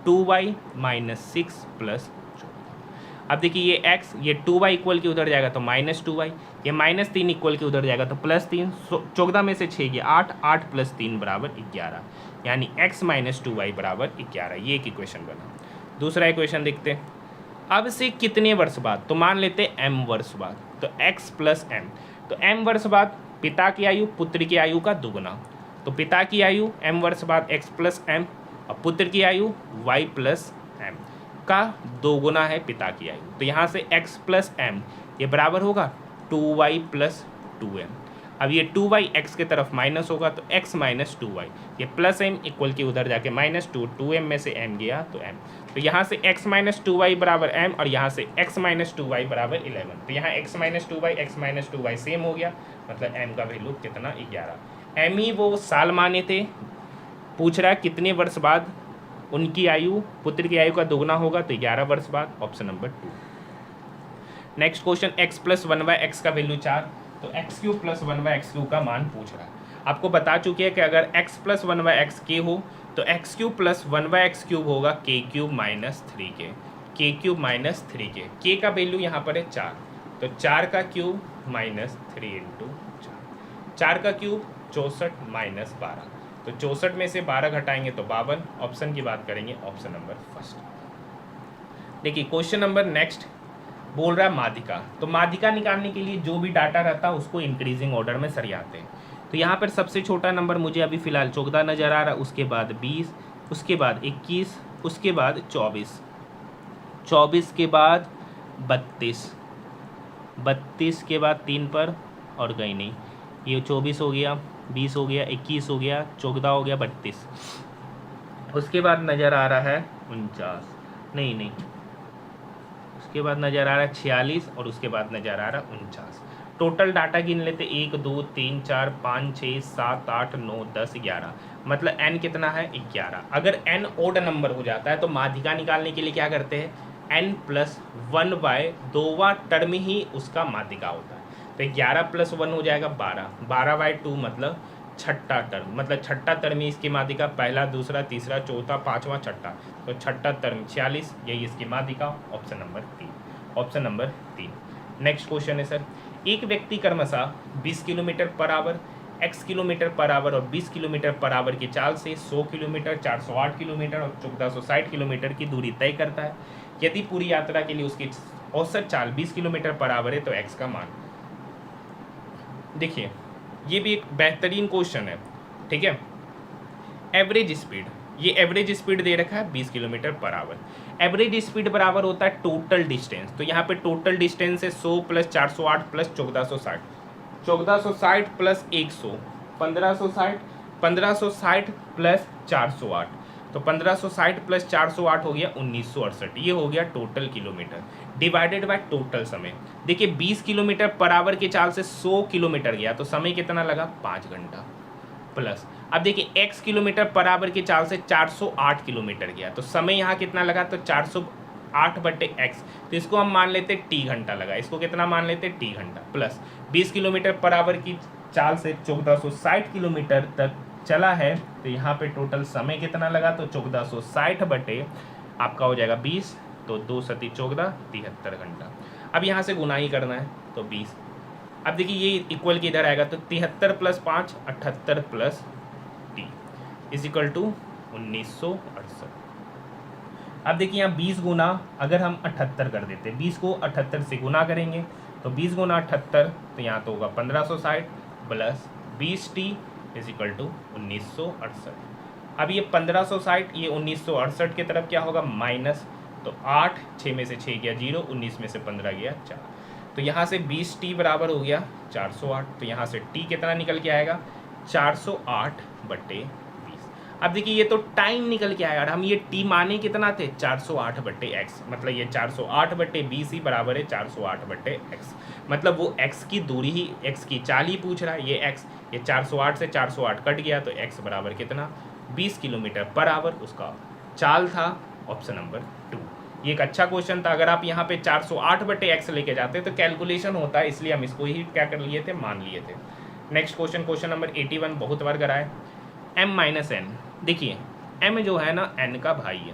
A: 2y - 6 + 14। अब देखिए ये x, ये 2y इक्वल के उधर जाएगा तो -2y, ये -3 इक्वल के उधर जाएगा तो +3। 14 में से 6 गया 8, 8 + 3 = 11, यानी x - 2y = 11। ये एक इक्वेशन बना। दूसरा इक्वेशन देखते हैं। अब से कितने वर्ष बाद, तो मान लेते हैं m वर्ष बाद, तो x + m, तो m वर्ष बाद पिता की आयु पुत्र की आयु का दुगुना, तो पिता की आयु m वर्ष बाद x + m और पुत्र की आयु y + m का दोगुना है पिता की आयु। तो यहाँ से x + m ये बराबर होगा 2y + 2m। अब ये 2y x के तरफ माइनस होगा तो x - 2y, ये +m इक्वल के उधर जाके -2, 2m में से m गया तो m। तो यहाँ से x - 2y = m और यहाँ से x - 2y = 11। तो यहाँ x - 2y, x - 2y same हो गया, मतलब m का वैल्यू कितना 11। m ही वो साल माने थे, पूछ रहा है कितने वर्ष बाद उनकी आयु पुत्र की आयु का दोगुना होगा, तो 11 वर्ष बाद, option number 2। Next question, x + 1/x का वैल्यू 4, तो x³ + 1/x³ का मान पूछ रहा है। आपको बता चुके हैं कि अगर x + 1/x k हो तो x³ + 1/x³ होगा k³ - 3k, k³ - 3k। k का वैल्यू यहाँ पर है 4, तो 4 का क्यूब -3 × 4, 4 का क्यूब 64 - 12, तो 64 में से 12 घटाएंगे तो 52। ऑप्शन की बात करेंगे, ऑप्शन नंबर 1। देखिए क्वेश्चन नंबर नेक्स्ट बोल रहा है माध्यिका। तो माध्यिका निकालने के लिए जो भी डाटा रहता है उसको इंक्रीजिंग ऑर्डर में सरियाते हैं। तो यहाँ पर सबसे छोटा नंबर मुझे अभी फ़िलहाल 14 नज़र आ रहा है, उसके बाद 20, उसके बाद 21, उसके बाद 24, 24 के बाद 32, 32 के बाद 3 पर और गई नहीं, ये 24 हो गया, 20 हो गया, 21 हो गया, 14 हो गया, 32। उसके बाद नज़र आ रहा है 49, नहीं, उसके बाद नज़र आ रहा है 46 और उसके बाद नज़र आ रहा है 49। टोटल डाटा गिन लेते 1 2 3 4 5 6 7 8 9 10 11, मतलब n कितना है 11। अगर n ओड नंबर हो जाता है तो माध्यिका निकालने के लिए क्या करते हैं, n+1/2 दोवा टर्म ही उसका माध्यिका होता है। तो 11+1 हो जाएगा 12, 12/2 मतलब छठा टर्म, मतलब छठा टर्म ही इसकी माध्यिका, पहला दूसरा तीसरा चौथा पांचवा छठा, तो छठा टर्म 46, यही इसकी माध्यिका, option number 3, option number 3। Next question है सर, एक व्यक्ति क्रमशः 20 kilometre per hour, x kilometre per hour और 20 किलोमीटर पर आवर की चाल से 100 किलोमीटर, 408 किलोमीटर और 1460 किलोमीटर की दूरी तय करता है। यदि पूरी यात्रा के लिए उसकी औसत चाल 20 किलोमीटर पर आवर है तो x का मान। देखिए ये भी एक बेहतरीन क्वेश्चन है, ठीक है। एवरेज स्पीड, ये एवरेज स्पीड दे रखा है 20 kilometre per hour. Average speed बराबर होता है टोटल डिस्टेंस, तो यहाँ पे टोटल डिस्टेंस है 100 + 408 + 1460, 1460 + 100 1560, 1560 + 408, तो 1560 + 408 हो गया 1968, ये हो गया total kilometre divided by total समय। देखिए 20 किलोमीटर पर आवर की चाल से 100 किलोमीटर गया तो समय कितना लगा, 5 घंटा, प्लस अब देखिए x किलोमीटर पर आवर की चाल से 408 किलोमीटर गया तो समय यहाँ कितना लगा, तो 408/x, तो इसको हम मान लेते t घंटा लगा, इसको कितना मान लेते t घंटा, प्लस 20 किलोमीटर पर आवर की चाल से 1460 किलोमीटर तक चला है तो यहाँ पे टोटल समय कितना लगा, तो 1460 आपका हो जाएगा 20, तो 2 × 14 73 घंटा। अब यहाँ से गुना ही करना है तो 20, अब देखिए ये इक्वल की इधर आएगा तो 73 + 5 78 + t = 1968। अब देखिए यहाँ 20 गुना अगर हम 78 कर देते, 20 को 78 से गुना करेंगे तो 20 गुना 78 तो यहाँ तो होगा 1560 + 20t = 1968। अब ये 1560 ये 1968 की तरफ क्या होगा माइनस, तो 8 6 में से 6 गया 0, 19 में से 15 गया 4, तो यहाँ से 20t बराबर हो गया 408, तो यहाँ से t कितना निकल के आएगा 408/20। अब देखिए ये तो टाइम निकल के आया, और हम ये t माने कितना थे 408/x, मतलब ये 408/20 ही बराबर है 408/x, मतलब वो x की दूरी ही, x की चाल ही पूछ रहा है, ये x, ये 408 से 408 कट गया तो x बराबर कितना 20 किलोमीटर पर आवर उसका चाल था, ऑप्शन नंबर 2। ये एक अच्छा क्वेश्चन था, अगर आप यहाँ पे 408/x लेके जाते तो कैलकुलेशन होता है, इसलिए हम इसको ही क्या कर लिए थे, मान लिए थे। नेक्स्ट क्वेश्चन, क्वेश्चन नंबर 81 बहुत बार कराए, m - n। देखिए m जो है ना n का भाई है,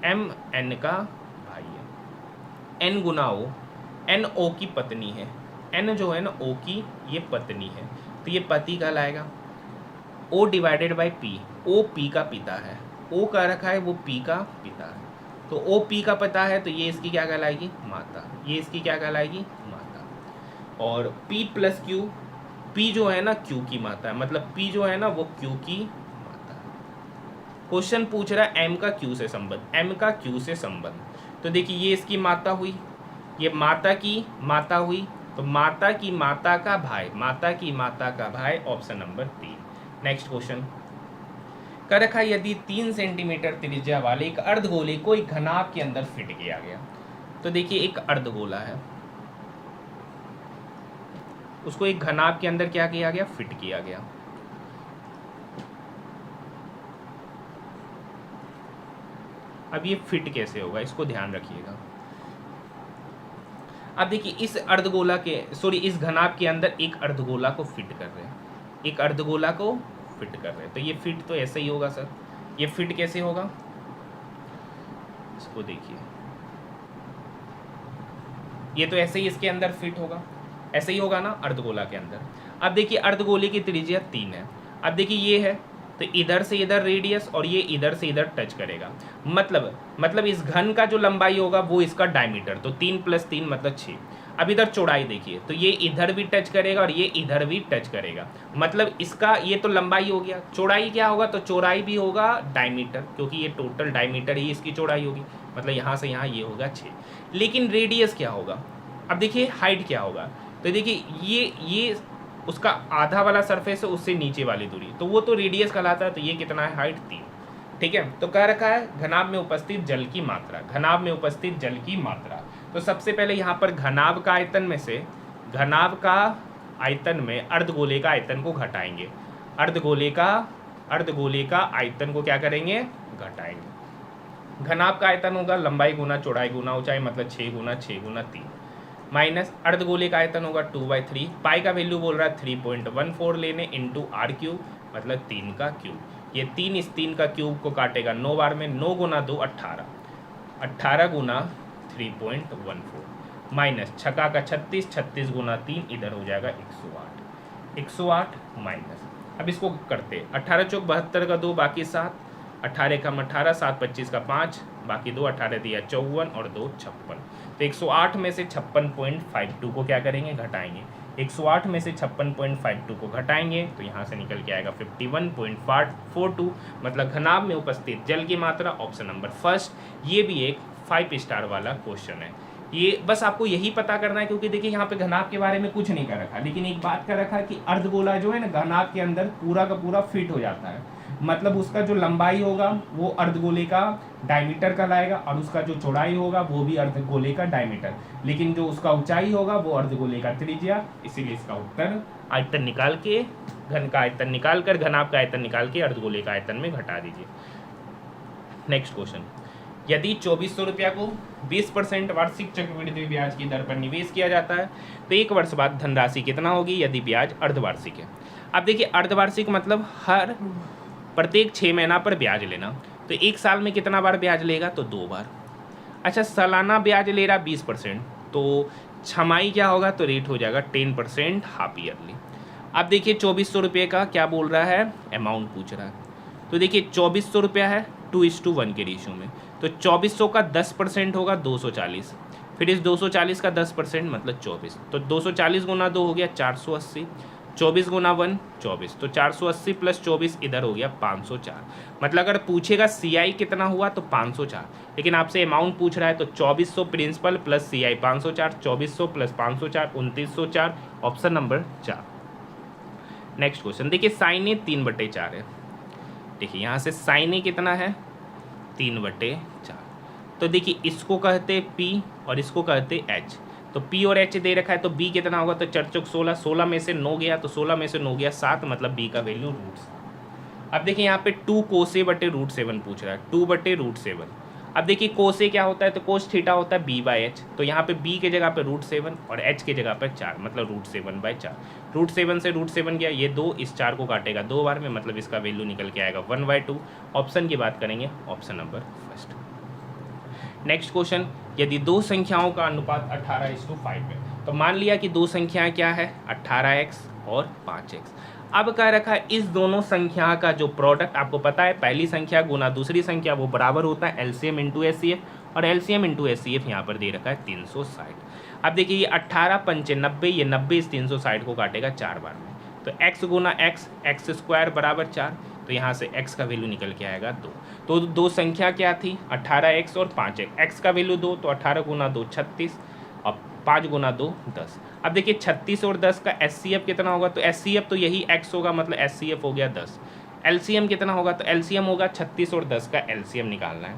A: m n का भाई है, n गुना o, n o की पत्नी है, n जो है ना o की ये पत्नी है, तो ये पति कहलाएगा, o / p, o p का पिता है, o का रखा है वो p का पिता है, तो o p का पिता है तो ये इसकी क्या कहलाएगी, माता, ये इसकी क्या कहलाएगी, माता। और p + q, p जो है ना q की माता है, मतलब p जो है ना वो q की माता है। क्वेश्चन पूछ रहा है m का q से संबंध, m का q से संबंध, तो देखिए ये इसकी माता हुई, ये माता की माता हुई, तो माता की माता का भाई, माता की माता का भाई, ऑप्शन नंबर 3। नेक्स्ट क्वेश्चन कर रखा, यदि 3 सेंटीमीटर त्रिज्या वाले एक अर्धगोले को एक घनाभ के अंदर फिट किया गया, तो देखिए एक अर्धगोला है, उसको एक घनाभ के अंदर क्या किया गया, फिट किया गया। अब ये फिट कैसे होगा, इसको ध्यान रखिएगा। अब देखिए इस अर्धगोला के, सॉरी इस घनाभ के अंदर एक अर्धगोला को फिट कर रहे हैं, एक अर्धगोला को फिट कर रहे हैं, तो ये फिट तो ऐसे ही होगा सर, ये फिट कैसे होगा, इसको देखिए, ये तो ऐसे ही इसके अंदर फिट होगा, ऐसे ही होगा ना अर्धगोला के अंदर। अब देखिए अर्धगोले की त्रिज्या 3 है, अब देखिए ये है तो इधर से इधर रेडियस और ये इधर से इधर टच करेगा, मतलब इस घन का जो लंबाई होगा वो इसका डायमीटर, तो 3 + 3 मतलब 6। अब इधर चौड़ाई देखिए, तो ये इधर भी टच करेगा और ये इधर भी टच करेगा, मतलब इसका ये तो लंबाई हो गया, चौड़ाई क्या होगा, तो चौड़ाई भी होगा डायमीटर, क्योंकि ये टोटल डायमीटर ही इसकी चौड़ाई होगी, मतलब यहाँ से यहाँ ये होगा 6। लेकिन रेडियस क्या होगा, अब देखिए हाइट क्या होगा, तो देखिए ये उसका आधा वाला सरफेस है, उससे नीचे वाली दूरी, तो वो तो रेडियस कहलाता है, तो ये कितना है, हाइट 3। ठीक है, तो कह रखा है घनाभ में उपस्थित जल की मात्रा, घनाभ में उपस्थित जल की मात्रा, तो सबसे पहले यहाँ पर घनाभ का आयतन में से, घनाभ का आयतन में अर्धगोले का आयतन को घटाएंगे, अर्धगोले का आयतन को क्या करेंगे, घटाएंगे। घनाभ का आयतन होगा लंबाई गुना चौड़ाई गुना ऊंचाई, मतलब 6 गुना 6 गुना 3, माइनस अर्धगोले का आयतन होगा 2/3, पाई का वैल्यू बोल रहा है 3.14 लेने, इंटू आर क्यूब मतलब 3 का क्यूब। ये 3 इस 3 का क्यूब को काटेगा 9 बार में, 9 गुना 2 18, 18 गुना 3.14, माइनस छक्का का 36, 36 गुना 3 इधर हो जाएगा 108, 108 माइनस, अब इसको करते 18 चौक 72 का 2 बाकी 7, 18 कम 18, 7 25 का 5 बाकी 2, 18 दिया 54 और 2 56, तो 108 में से 56.52 को क्या करेंगे घटाएंगे, 108 में से 56.52 को घटाएंगे तो यहाँ से निकल के आएगा 51.42, मतलब घनाभ में उपस्थित जल की मात्रा, ऑप्शन नंबर फर्स्ट। ये भी एक 5 स्टार वाला क्वेश्चन है। ये बस आपको यही पता करना है, क्योंकि देखिए यहाँ पे घनाभ के बारे में कुछ नहीं कर रखा, लेकिन एक बात कर रखा है कि अर्धगोला जो है ना घनाभ के अंदर पूरा का पूरा फिट हो जाता है, मतलब उसका जो लंबाई होगा वो अर्धगोले का डायमीटर का लाएगा और उसका जो चौड़ाई होगा वो भी अर्धगोले का डायमीटर, लेकिन जो उसका ऊंचाई होगा वो अर्धगोले का त्रिज्या। इसीलिए इसका उत्तर आयतन निकाल के, घन का आयतन निकाल कर घनाभ का आयतन निकाल के अर्धगोले का आयतन में घटा दीजिए। नेक्स्ट क्वेश्चन, यदि 2400 रुपया को 20% वार्षिक चक्रवृद्धि ब्याज की दर पर निवेश किया जाता है तो 1 वर्ष बाद धनराशि कितना होगी यदि ब्याज अर्धवार्षिक है। अब देखिए अर्धवार्षिक मतलब हर प्रत्येक 6 महीना पर ब्याज लेना, तो 1 साल में कितना बार ब्याज लेगा तो 2 बार। अच्छा सालाना ब्याज ले रहा 20%, तो छमाही क्या होगा तो रेट हो जाएगा 10% हाफ ईयरली। अब देखिए 2400 रुपये का क्या बोल रहा है, अमाउंट पूछ रहा है, तो देखिए 2400 रुपया है 2:1 के रेशियो में, तो 2400 का 10% होगा 240, फिर इस 240 का 10% मतलब 24, तो 240 गुना 2 हो गया 480, 24 गुना 1 24, तो 480 प्लस 24 इधर हो गया 504, मतलब अगर पूछेगा CI कितना हुआ तो 504, लेकिन आपसे अमाउंट पूछ रहा है तो 2400 प्रिंसिपल प्लस CI 504, 2400 प्लस 504 2904, ऑप्शन नंबर 4। नेक्स्ट क्वेश्चन देखिए साइन ए 3/4 है, देखिए यहाँ से साइन ए कितना है 3/4, तो देखिए इसको कहते P और इसको कहते H, तो P और H दे रखा है तो B कितना होगा तो 4 चौक 16, 16 में से 9 गया तो 16 में से 9 गया 7, मतलब B का वैल्यू √7। अब देखिए यहाँ पे 2 कोसे बटे √7 पूछ रहा है, 2/√7। अब देखिए कोसे क्या होता है तो कोस थीटा होता है B/H, तो यहाँ पे B के जगह पे √7 और H के जगह पे 4, मतलब √7/4, √7 से √7 गया, ये 2 इस 4 को काटेगा 2 बार में, मतलब इसका वैल्यू निकल के आएगा 1/2। ऑप्शन की बात करेंगे option number first. Next question, यदि दो संख्याओं का अनुपात 18:5 है, तो मान लिया कि दो संख्याएं क्या है 18x और 5x। अब कह रखा है इस दोनों संख्या का जो प्रोडक्ट, आपको पता है पहली संख्या गुना दूसरी संख्या वो बराबर होता है LCM इंटू SCF, और LCM इंटू SCF यहाँ पर दे रखा है 360। अब देखिए ये 18 पंचे 90, ये 90 इस 360 को काटेगा 4 बार में, तो x गुना x स्क्वायर बराबर 4, तो यहाँ से x का वैल्यू निकल के आएगा 2। तो दो संख्या क्या थी 18x और 5x, x का वैल्यू 2, तो 18 गुना 2 36 और 5 गुना 2 10। अब देखिए 36 और 10 का SCF कितना होगा, तो SCF तो यही x होगा, मतलब SCF हो गया 10। LCM कितना होगा, तो LCM होगा 36 और 10 का LCM निकालना है,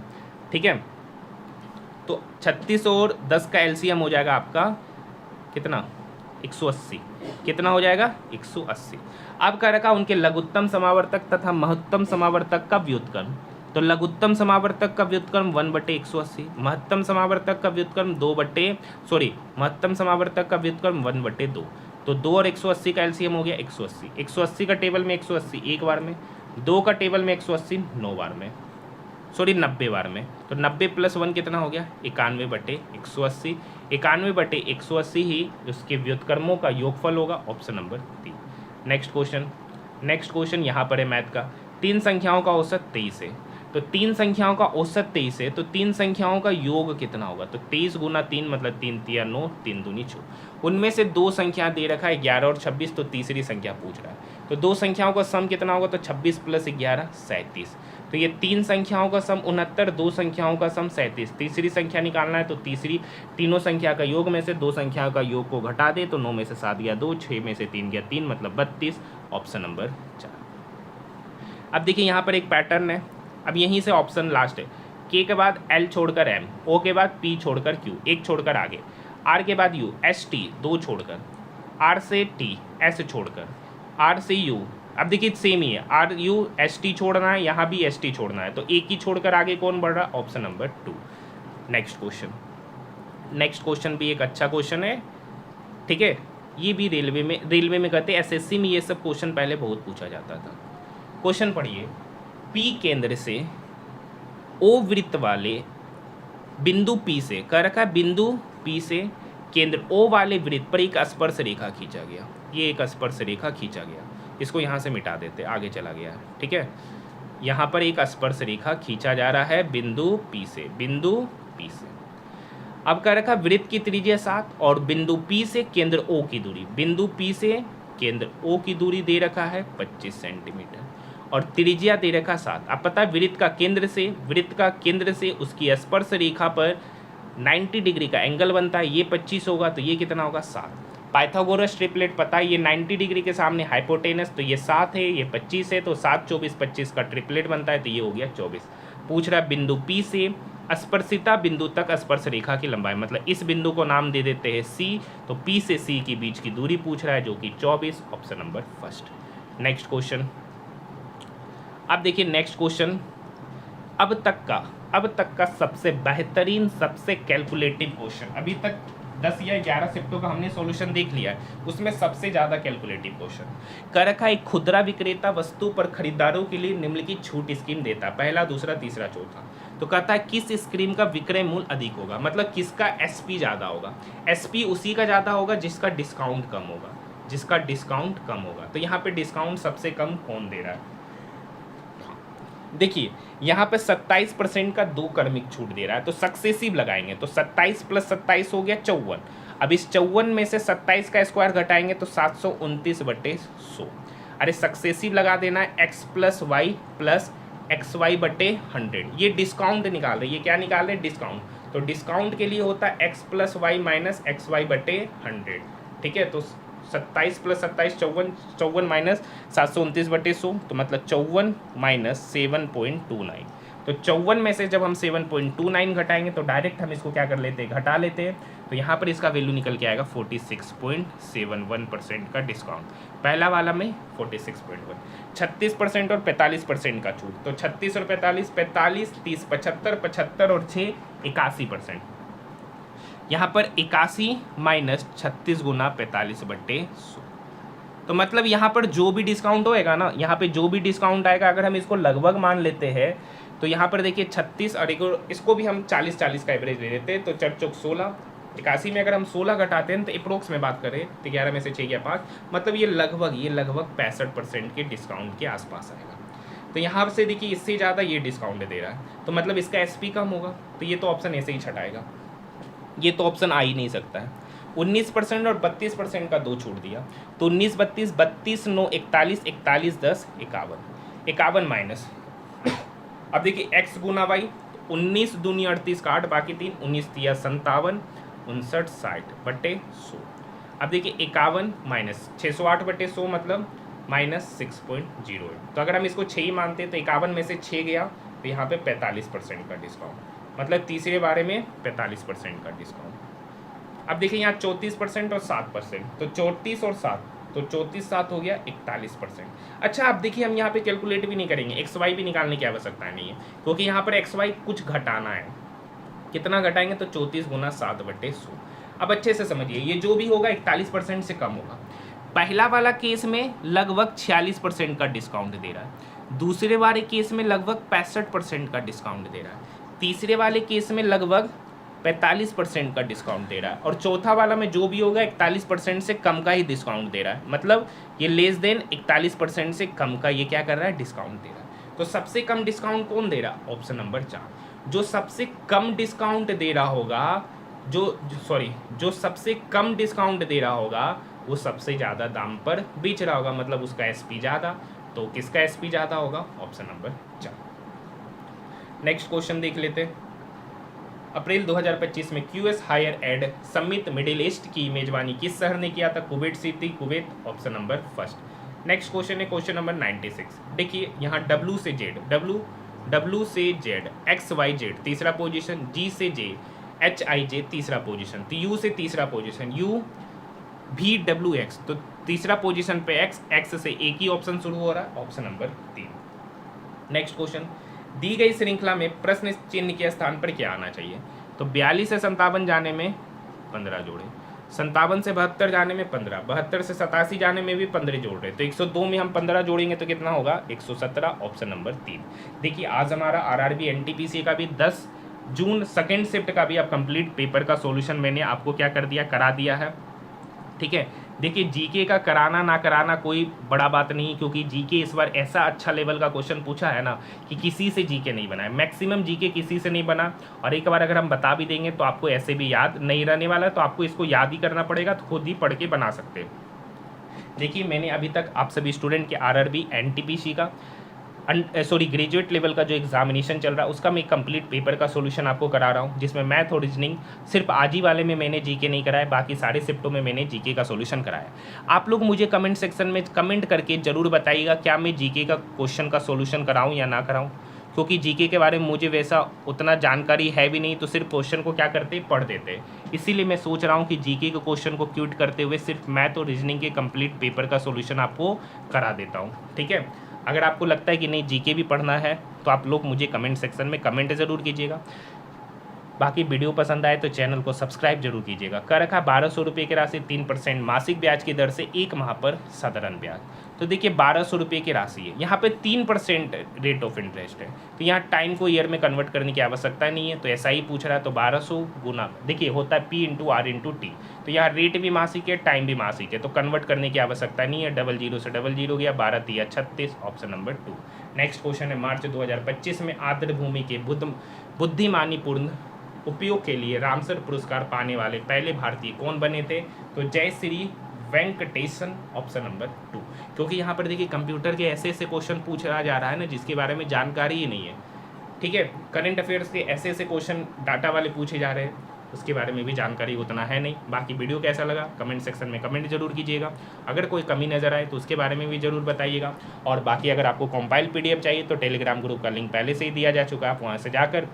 A: ठीक है। तो 36 और 10 का LCM हो जाएगा आपका कितना 180, कितना हो जाएगा 180। अब कह रखा उनके लघुत्तम समावर्तक तथा महत्तम समावर्तक का व्युत्क्रम, तो लघुत्तम समावर्तक का व्युत्क्रम 1/180, महत्तम समावर्तक का व्युत्क्रम महत्तम समावर्तक का व्युत्क्रम 1/2, तो 2 और 180 का LCM हो गया 180। 180 का टेबल में 180 एक बार में, 2 का टेबल में 180 9 बार में, 90 बार में, तो 90 प्लस 1 कितना हो गया 91/180। 91/180 ही उसके व्युत्क्रमों का योगफल होगा, ऑप्शन नंबर 3। नेक्स्ट क्वेश्चन यहाँ पर है मैथ का, 3 संख्याओं का औसत 23 है, तो 3 संख्याओं का औसत 23 है, तो 3 संख्याओं का योग कितना होगा, तो 23 गुना 3 मतलब 3 तिया 9, 3 दूनी 4। उनमें से 2 संख्या दे रखा है 11 और 26, तो तीसरी संख्या पूछ रहा है, तो 2 संख्याओं का सम कितना होगा, तो 26 प्लस 11 37, तो ये 3 संख्याओं का सम 69, 2 संख्याओं का सम 37, तीसरी संख्या निकालना है, तो तीनों संख्या का योग में से 2 संख्या का योग को घटा दे, तो 9 में से 7 गया 2, 6 में से 3 गया 3, मतलब 32, ऑप्शन नंबर 4। अब देखिए यहाँ पर एक पैटर्न है, अब यहीं से ऑप्शन लास्ट है, K के बाद L छोड़कर M, O के बाद P छोड़कर Q, एक छोड़कर आगे, R के बाद U, S T 2 छोड़कर, R से T S छोड़कर, आर से यू, अब देखिए सेम ही है, आर यू एस टी छोड़ना है, यहाँ भी एस टी छोड़ना है, तो एक ही छोड़कर आगे कौन बढ़ रहा है, ऑप्शन नंबर 2। नेक्स्ट क्वेश्चन भी एक अच्छा क्वेश्चन है, ठीक है। ये भी रेलवे में कहते हैं, एसएससी में ये सब क्वेश्चन पहले बहुत पूछा जाता था। क्वेश्चन पढ़िए, पी केंद्र से ओ वृत्त वाले बिंदु पी से, कह रखा है बिंदु पी से केंद्र ओ वाले वृत्त पर एक स्पर्श रेखा खींचा गया। ये एक स्पर्श रेखा खींचा गया, इसको यहाँ से मिटा देते, आगे चला गया है, ठीक है। यहाँ पर एक स्पर्श रेखा खींचा जा रहा है बिंदु पी से, अब कह रखा वृत्त की त्रिज्या 7 और बिंदु पी से केंद्र ओ की दूरी, बिंदु पी से केंद्र ओ की दूरी दे रखा है 25 सेंटीमीटर और त्रिज्या दे रखा 7। अब पता है वृत्त का केंद्र से उसकी स्पर्श रेखा पर 90 डिग्री का एंगल बनता है, ये 25 होगा तो ये कितना होगा 7। पाइथागोरस ट्रिपलेट पता है, ये 90 डिग्री के सामने हाइपोटेनस, तो ये 7 है, ये 25 है, तो 7 24 25 का ट्रिपलेट बनता है, तो ये हो गया 24। पूछ रहा है बिंदु पी से स्पर्शिता बिंदु तक स्पर्श रेखा की लंबाई, मतलब इस बिंदु को नाम दे देते हैं सी, तो पी से सी के बीच की दूरी पूछ रहा है जो कि 24, ऑप्शन नंबर 1। नेक्स्ट क्वेश्चन, अब देखिए नेक्स्ट क्वेश्चन, अब तक का सबसे बेहतरीन, सबसे कैलकुलेटिव क्वेश्चन। अभी तक 10 या 11 शिफ्टों का हमने सॉल्यूशन देख लिया है, उसमें सबसे ज़्यादा कैलकुलेटिव क्वेश्चन कर रखा है। एक खुदरा विक्रेता वस्तु पर खरीदारों के लिए निम्नलिखित छूट स्कीम देता है, पहला, दूसरा, तीसरा, चौथा। तो कहता है किस स्कीम का विक्रय मूल्य अधिक होगा, मतलब किसका एसपी ज़्यादा होगा। एसपी उसी का ज़्यादा होगा जिसका डिस्काउंट कम होगा, तो यहाँ पे डिस्काउंट सबसे कम कौन दे रहा है। देखिए यहाँ पे 27% का 2 क्रमिक छूट दे रहा है, तो सक्सेसिव लगाएंगे, तो 27 + 27 हो गया 54। अब इस 54 में से 27 का स्क्वायर घटाएंगे तो 729/100। अरे सक्सेसिव लगा देना है, x + y + xy/100। ये डिस्काउंट निकाल रहे हैं, ये क्या निकाल रहे हैं, डिस्काउंट। तो डिस्काउंट के लिए होता है x + y - xy/100, ठीक है। तो 27 + 27 54, 54 - 729/100, तो मतलब 54 - 7.29। तो 54 में से जब हम 7.29 घटाएंगे तो डायरेक्ट हम इसको क्या कर लेते हैं, घटा लेते हैं, तो यहाँ पर इसका वैल्यू निकल के आएगा 46.71% का डिस्काउंट। पहला वाला में 46.1, 36% और 45% का छूट, तो 36 और 45, 45, 30, 75, 75 और 6 81%। यहाँ पर 81 - 36 × 45/100, तो मतलब यहाँ पर जो भी डिस्काउंट होएगा ना, यहाँ पे जो भी डिस्काउंट आएगा, अगर हम इसको लगभग मान लेते हैं तो यहाँ पर देखिए 36 और इसको भी हम 40-40 का एवरेज ले लेते हैं, तो 4 चौक 16, 81 में अगर हम 16 घटाते हैं तो अप्रोक्स में बात करें तो 11 में से 6 या 5, मतलब ये लगभग 65% के डिस्काउंट के आसपास आएगा। तो यहाँ से देखिए इससे ज़्यादा ये डिस्काउंट दे रहा है, तो मतलब इसका एसपी कम होगा, तो ये तो ऑप्शन ऐसे ही छटाएगा, ये तो ऑप्शन आ ही नहीं सकता है। 19% और 32% का 2 छूट दिया, तो 19 32 32 9 41 41 10 51 51 माइनस, अब देखिए x × y, 19 दूनी 38 का 8 बाकी 3, 19 तिया 57 59 60/100। अब देखिए 51 - 608/100 मतलब -6.08। तो अगर हम इसको 6 ही मानते तो 51 में से 6 गया तो यहाँ पे 45% का डिस्काउंट, मतलब तीसरे बारे में 45% का डिस्काउंट। अब देखिए यहाँ 34% और 7%, तो 34 और 7, तो 34 7 हो गया 41%। अच्छा अब देखिए हम यहाँ पे कैलकुलेट भी नहीं करेंगे, एक्स वाई भी निकालने की आवश्यकता नहीं है, क्योंकि यहाँ पर एक्स वाई कुछ घटाना है। कितना घटाएंगे, तो 34 × 7/100। अब अच्छे से समझिए, ये जो भी होगा 41% से कम होगा। पहला वाला केस में लगभग 46% का डिस्काउंट दे रहा है, दूसरे वाले केस में लगभग 65% का डिस्काउंट दे रहा है, तीसरे वाले केस में लगभग 45% का डिस्काउंट दे रहा है, और चौथा वाला में जो भी होगा 41% से कम का ही डिस्काउंट दे रहा है, मतलब ये लेस देन 41% से कम का ये क्या कर रहा है, डिस्काउंट दे रहा है। तो सबसे कम डिस्काउंट कौन दे रहा, ऑप्शन नंबर 4। जो सबसे कम डिस्काउंट दे रहा होगा, जो सबसे कम डिस्काउंट दे रहा होगा वो सबसे ज़्यादा दाम पर बेच रहा होगा, मतलब उसका एसपी ज़्यादा। तो किसका एसपी ज़्यादा होगा, ऑप्शन नंबर 4। नेक्स्ट क्वेश्चन देख लेते हैं। अप्रैल 2025 में QS higher ed summit Middle East की मेजबानी किस शहर ने किया था, Kuwait City, Kuwait, option number 1। Next question है क्वेश्चन नंबर 96। देखिए यहाँ W से Z, X Y Z तीसरा पोजीशन, G से J, H I J तीसरा पोजीशन, तो U से तीसरा पोजीशन, VWX, तो तीसरा पोजीशन पे एक्स से एक ही ऑप्शन शुरू हो रहा है, ऑप्शन नंबर 3। नेक्स्ट क्वेश्चन, दी गई श्रृंखला में प्रश्न चिन्ह के स्थान पर क्या आना चाहिए? तो 42 से 57 जाने में 15 जोड़े, 57 से 72 जाने में 15, 72 से 87 जाने में भी 15 जोड़ रहे, तो 102 में हम 15 जोड़ेंगे तो कितना होगा? 117, ऑप्शन नंबर 3। देखिए आज हमारा आरआरबी एनटीपीसी का भी 10 जून सेकेंड शिफ्ट का भी अब कंप्लीट पेपर का सॉल्यूशन मैंने आपको क्या कर दिया, करा दिया है। ठीक है, देखिए जीके का कराना ना कराना कोई बड़ा बात नहीं, क्योंकि जीके इस बार ऐसा अच्छा लेवल का क्वेश्चन पूछा है ना कि किसी से जीके नहीं बना है, मैक्सिमम जीके किसी से नहीं बना। और एक बार अगर हम बता भी देंगे तो आपको ऐसे भी याद नहीं रहने वाला है, तो आपको इसको याद ही करना पड़ेगा, तो खुद ही पढ़ के बना सकते हैं। देखिए मैंने अभी तक आप सभी स्टूडेंट के आरआरबी एनटीपीसी का ग्रेजुएट लेवल का जो एग्जामिनेशन चल रहा है उसका मैं कंप्लीट पेपर का सॉल्यूशन आपको करा रहा हूँ, जिसमें मैथ और रीजनिंग सिर्फ आज ही वाले में मैंने जीके नहीं कराया, बाकी सारे शिफ्टों में मैंने जीके का सॉल्यूशन कराया। आप लोग मुझे कमेंट सेक्शन में कमेंट करके जरूर बताइएगा क्या मैं जीके का क्वेश्चन का सॉल्यूशन कराऊँ या ना कराऊँ, क्योंकि जीके के बारे में मुझे वैसा उतना जानकारी है भी नहीं, तो सिर्फ क्वेश्चन को क्या करते पढ़ देते। इसीलिए मैं सोच रहा हूँ कि जीके के क्वेश्चन को क्यूट करते हुए सिर्फ मैथ और रीजनिंग के कंप्लीट पेपर का सॉल्यूशन आपको करा देता हूँ। ठीक है, अगर आपको लगता है कि नहीं जीके भी पढ़ना है तो आप लोग मुझे कमेंट सेक्शन में कमेंट ज़रूर कीजिएगा। बाकी वीडियो पसंद आए तो चैनल को सब्सक्राइब जरूर कीजिएगा। कर रखा 1200 रुपये की राशि 3% मासिक ब्याज की दर से 1 माह पर साधारण ब्याज। तो देखिए 1200 रुपये की राशि है, यहाँ पे 3% रेट ऑफ इंटरेस्ट है, तो यहाँ टाइम को ईयर में कन्वर्ट करने की आवश्यकता नहीं है, तो ऐसा ही पूछ रहा है। तो 1200 गुना देखिए होता है P/R/T, तो यहाँ रेट भी मासिक है, टाइम भी मासिक है, तो कन्वर्ट करने की आवश्यकता नहीं है। 00 से 00 गया, 12 3 36, ऑप्शन नंबर 2। नेक्स्ट क्वेश्चन है, मार्च 2025 में आर्द्र भूमि के बुद्धिमानीपूर्ण उपयोग के लिए रामसर पुरस्कार पाने वाले पहले भारतीय कौन बने थे? तो जय श्री वेंकटेशन, ऑप्शन नंबर 2। क्योंकि यहाँ पर देखिए कंप्यूटर के ऐसे ऐसे क्वेश्चन पूछा जा रहा है ना जिसके बारे में जानकारी ही नहीं है। ठीक है, करंट अफेयर्स के ऐसे ऐसे क्वेश्चन डाटा वाले पूछे जा रहे हैं, उसके बारे में भी जानकारी उतना है नहीं। बाकी वीडियो कैसा लगा कमेंट सेक्शन में कमेंट जरूर कीजिएगा, अगर कोई कमी नज़र आए तो उसके बारे में भी जरूर बताइएगा। और बाकी अगर आपको कंपाइल पीडीएफ चाहिए तो टेलीग्राम ग्रुप का लिंक पहले से ही दिया जा चुका है, आप वहाँ से जाकर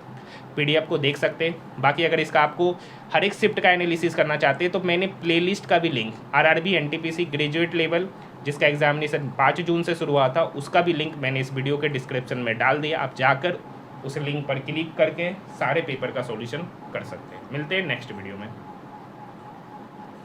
A: पीडीएफ को देख सकते हैं। बाकी अगर इसका आपको हर एक शिफ्ट का एनालिसिस करना चाहते हैं तो मैंने प्लेलिस्ट का भी link RRB NTPC graduate level जिसका एग्जामिनेशन 5 जून से शुरू हुआ था उसका भी लिंक मैंने इस वीडियो के डिस्क्रिप्शन में डाल दिया, आप जाकर उस लिंक पर क्लिक करके सारे पेपर का सॉल्यूशन कर सकते हैं। मिलते हैं नेक्स्ट वीडियो में।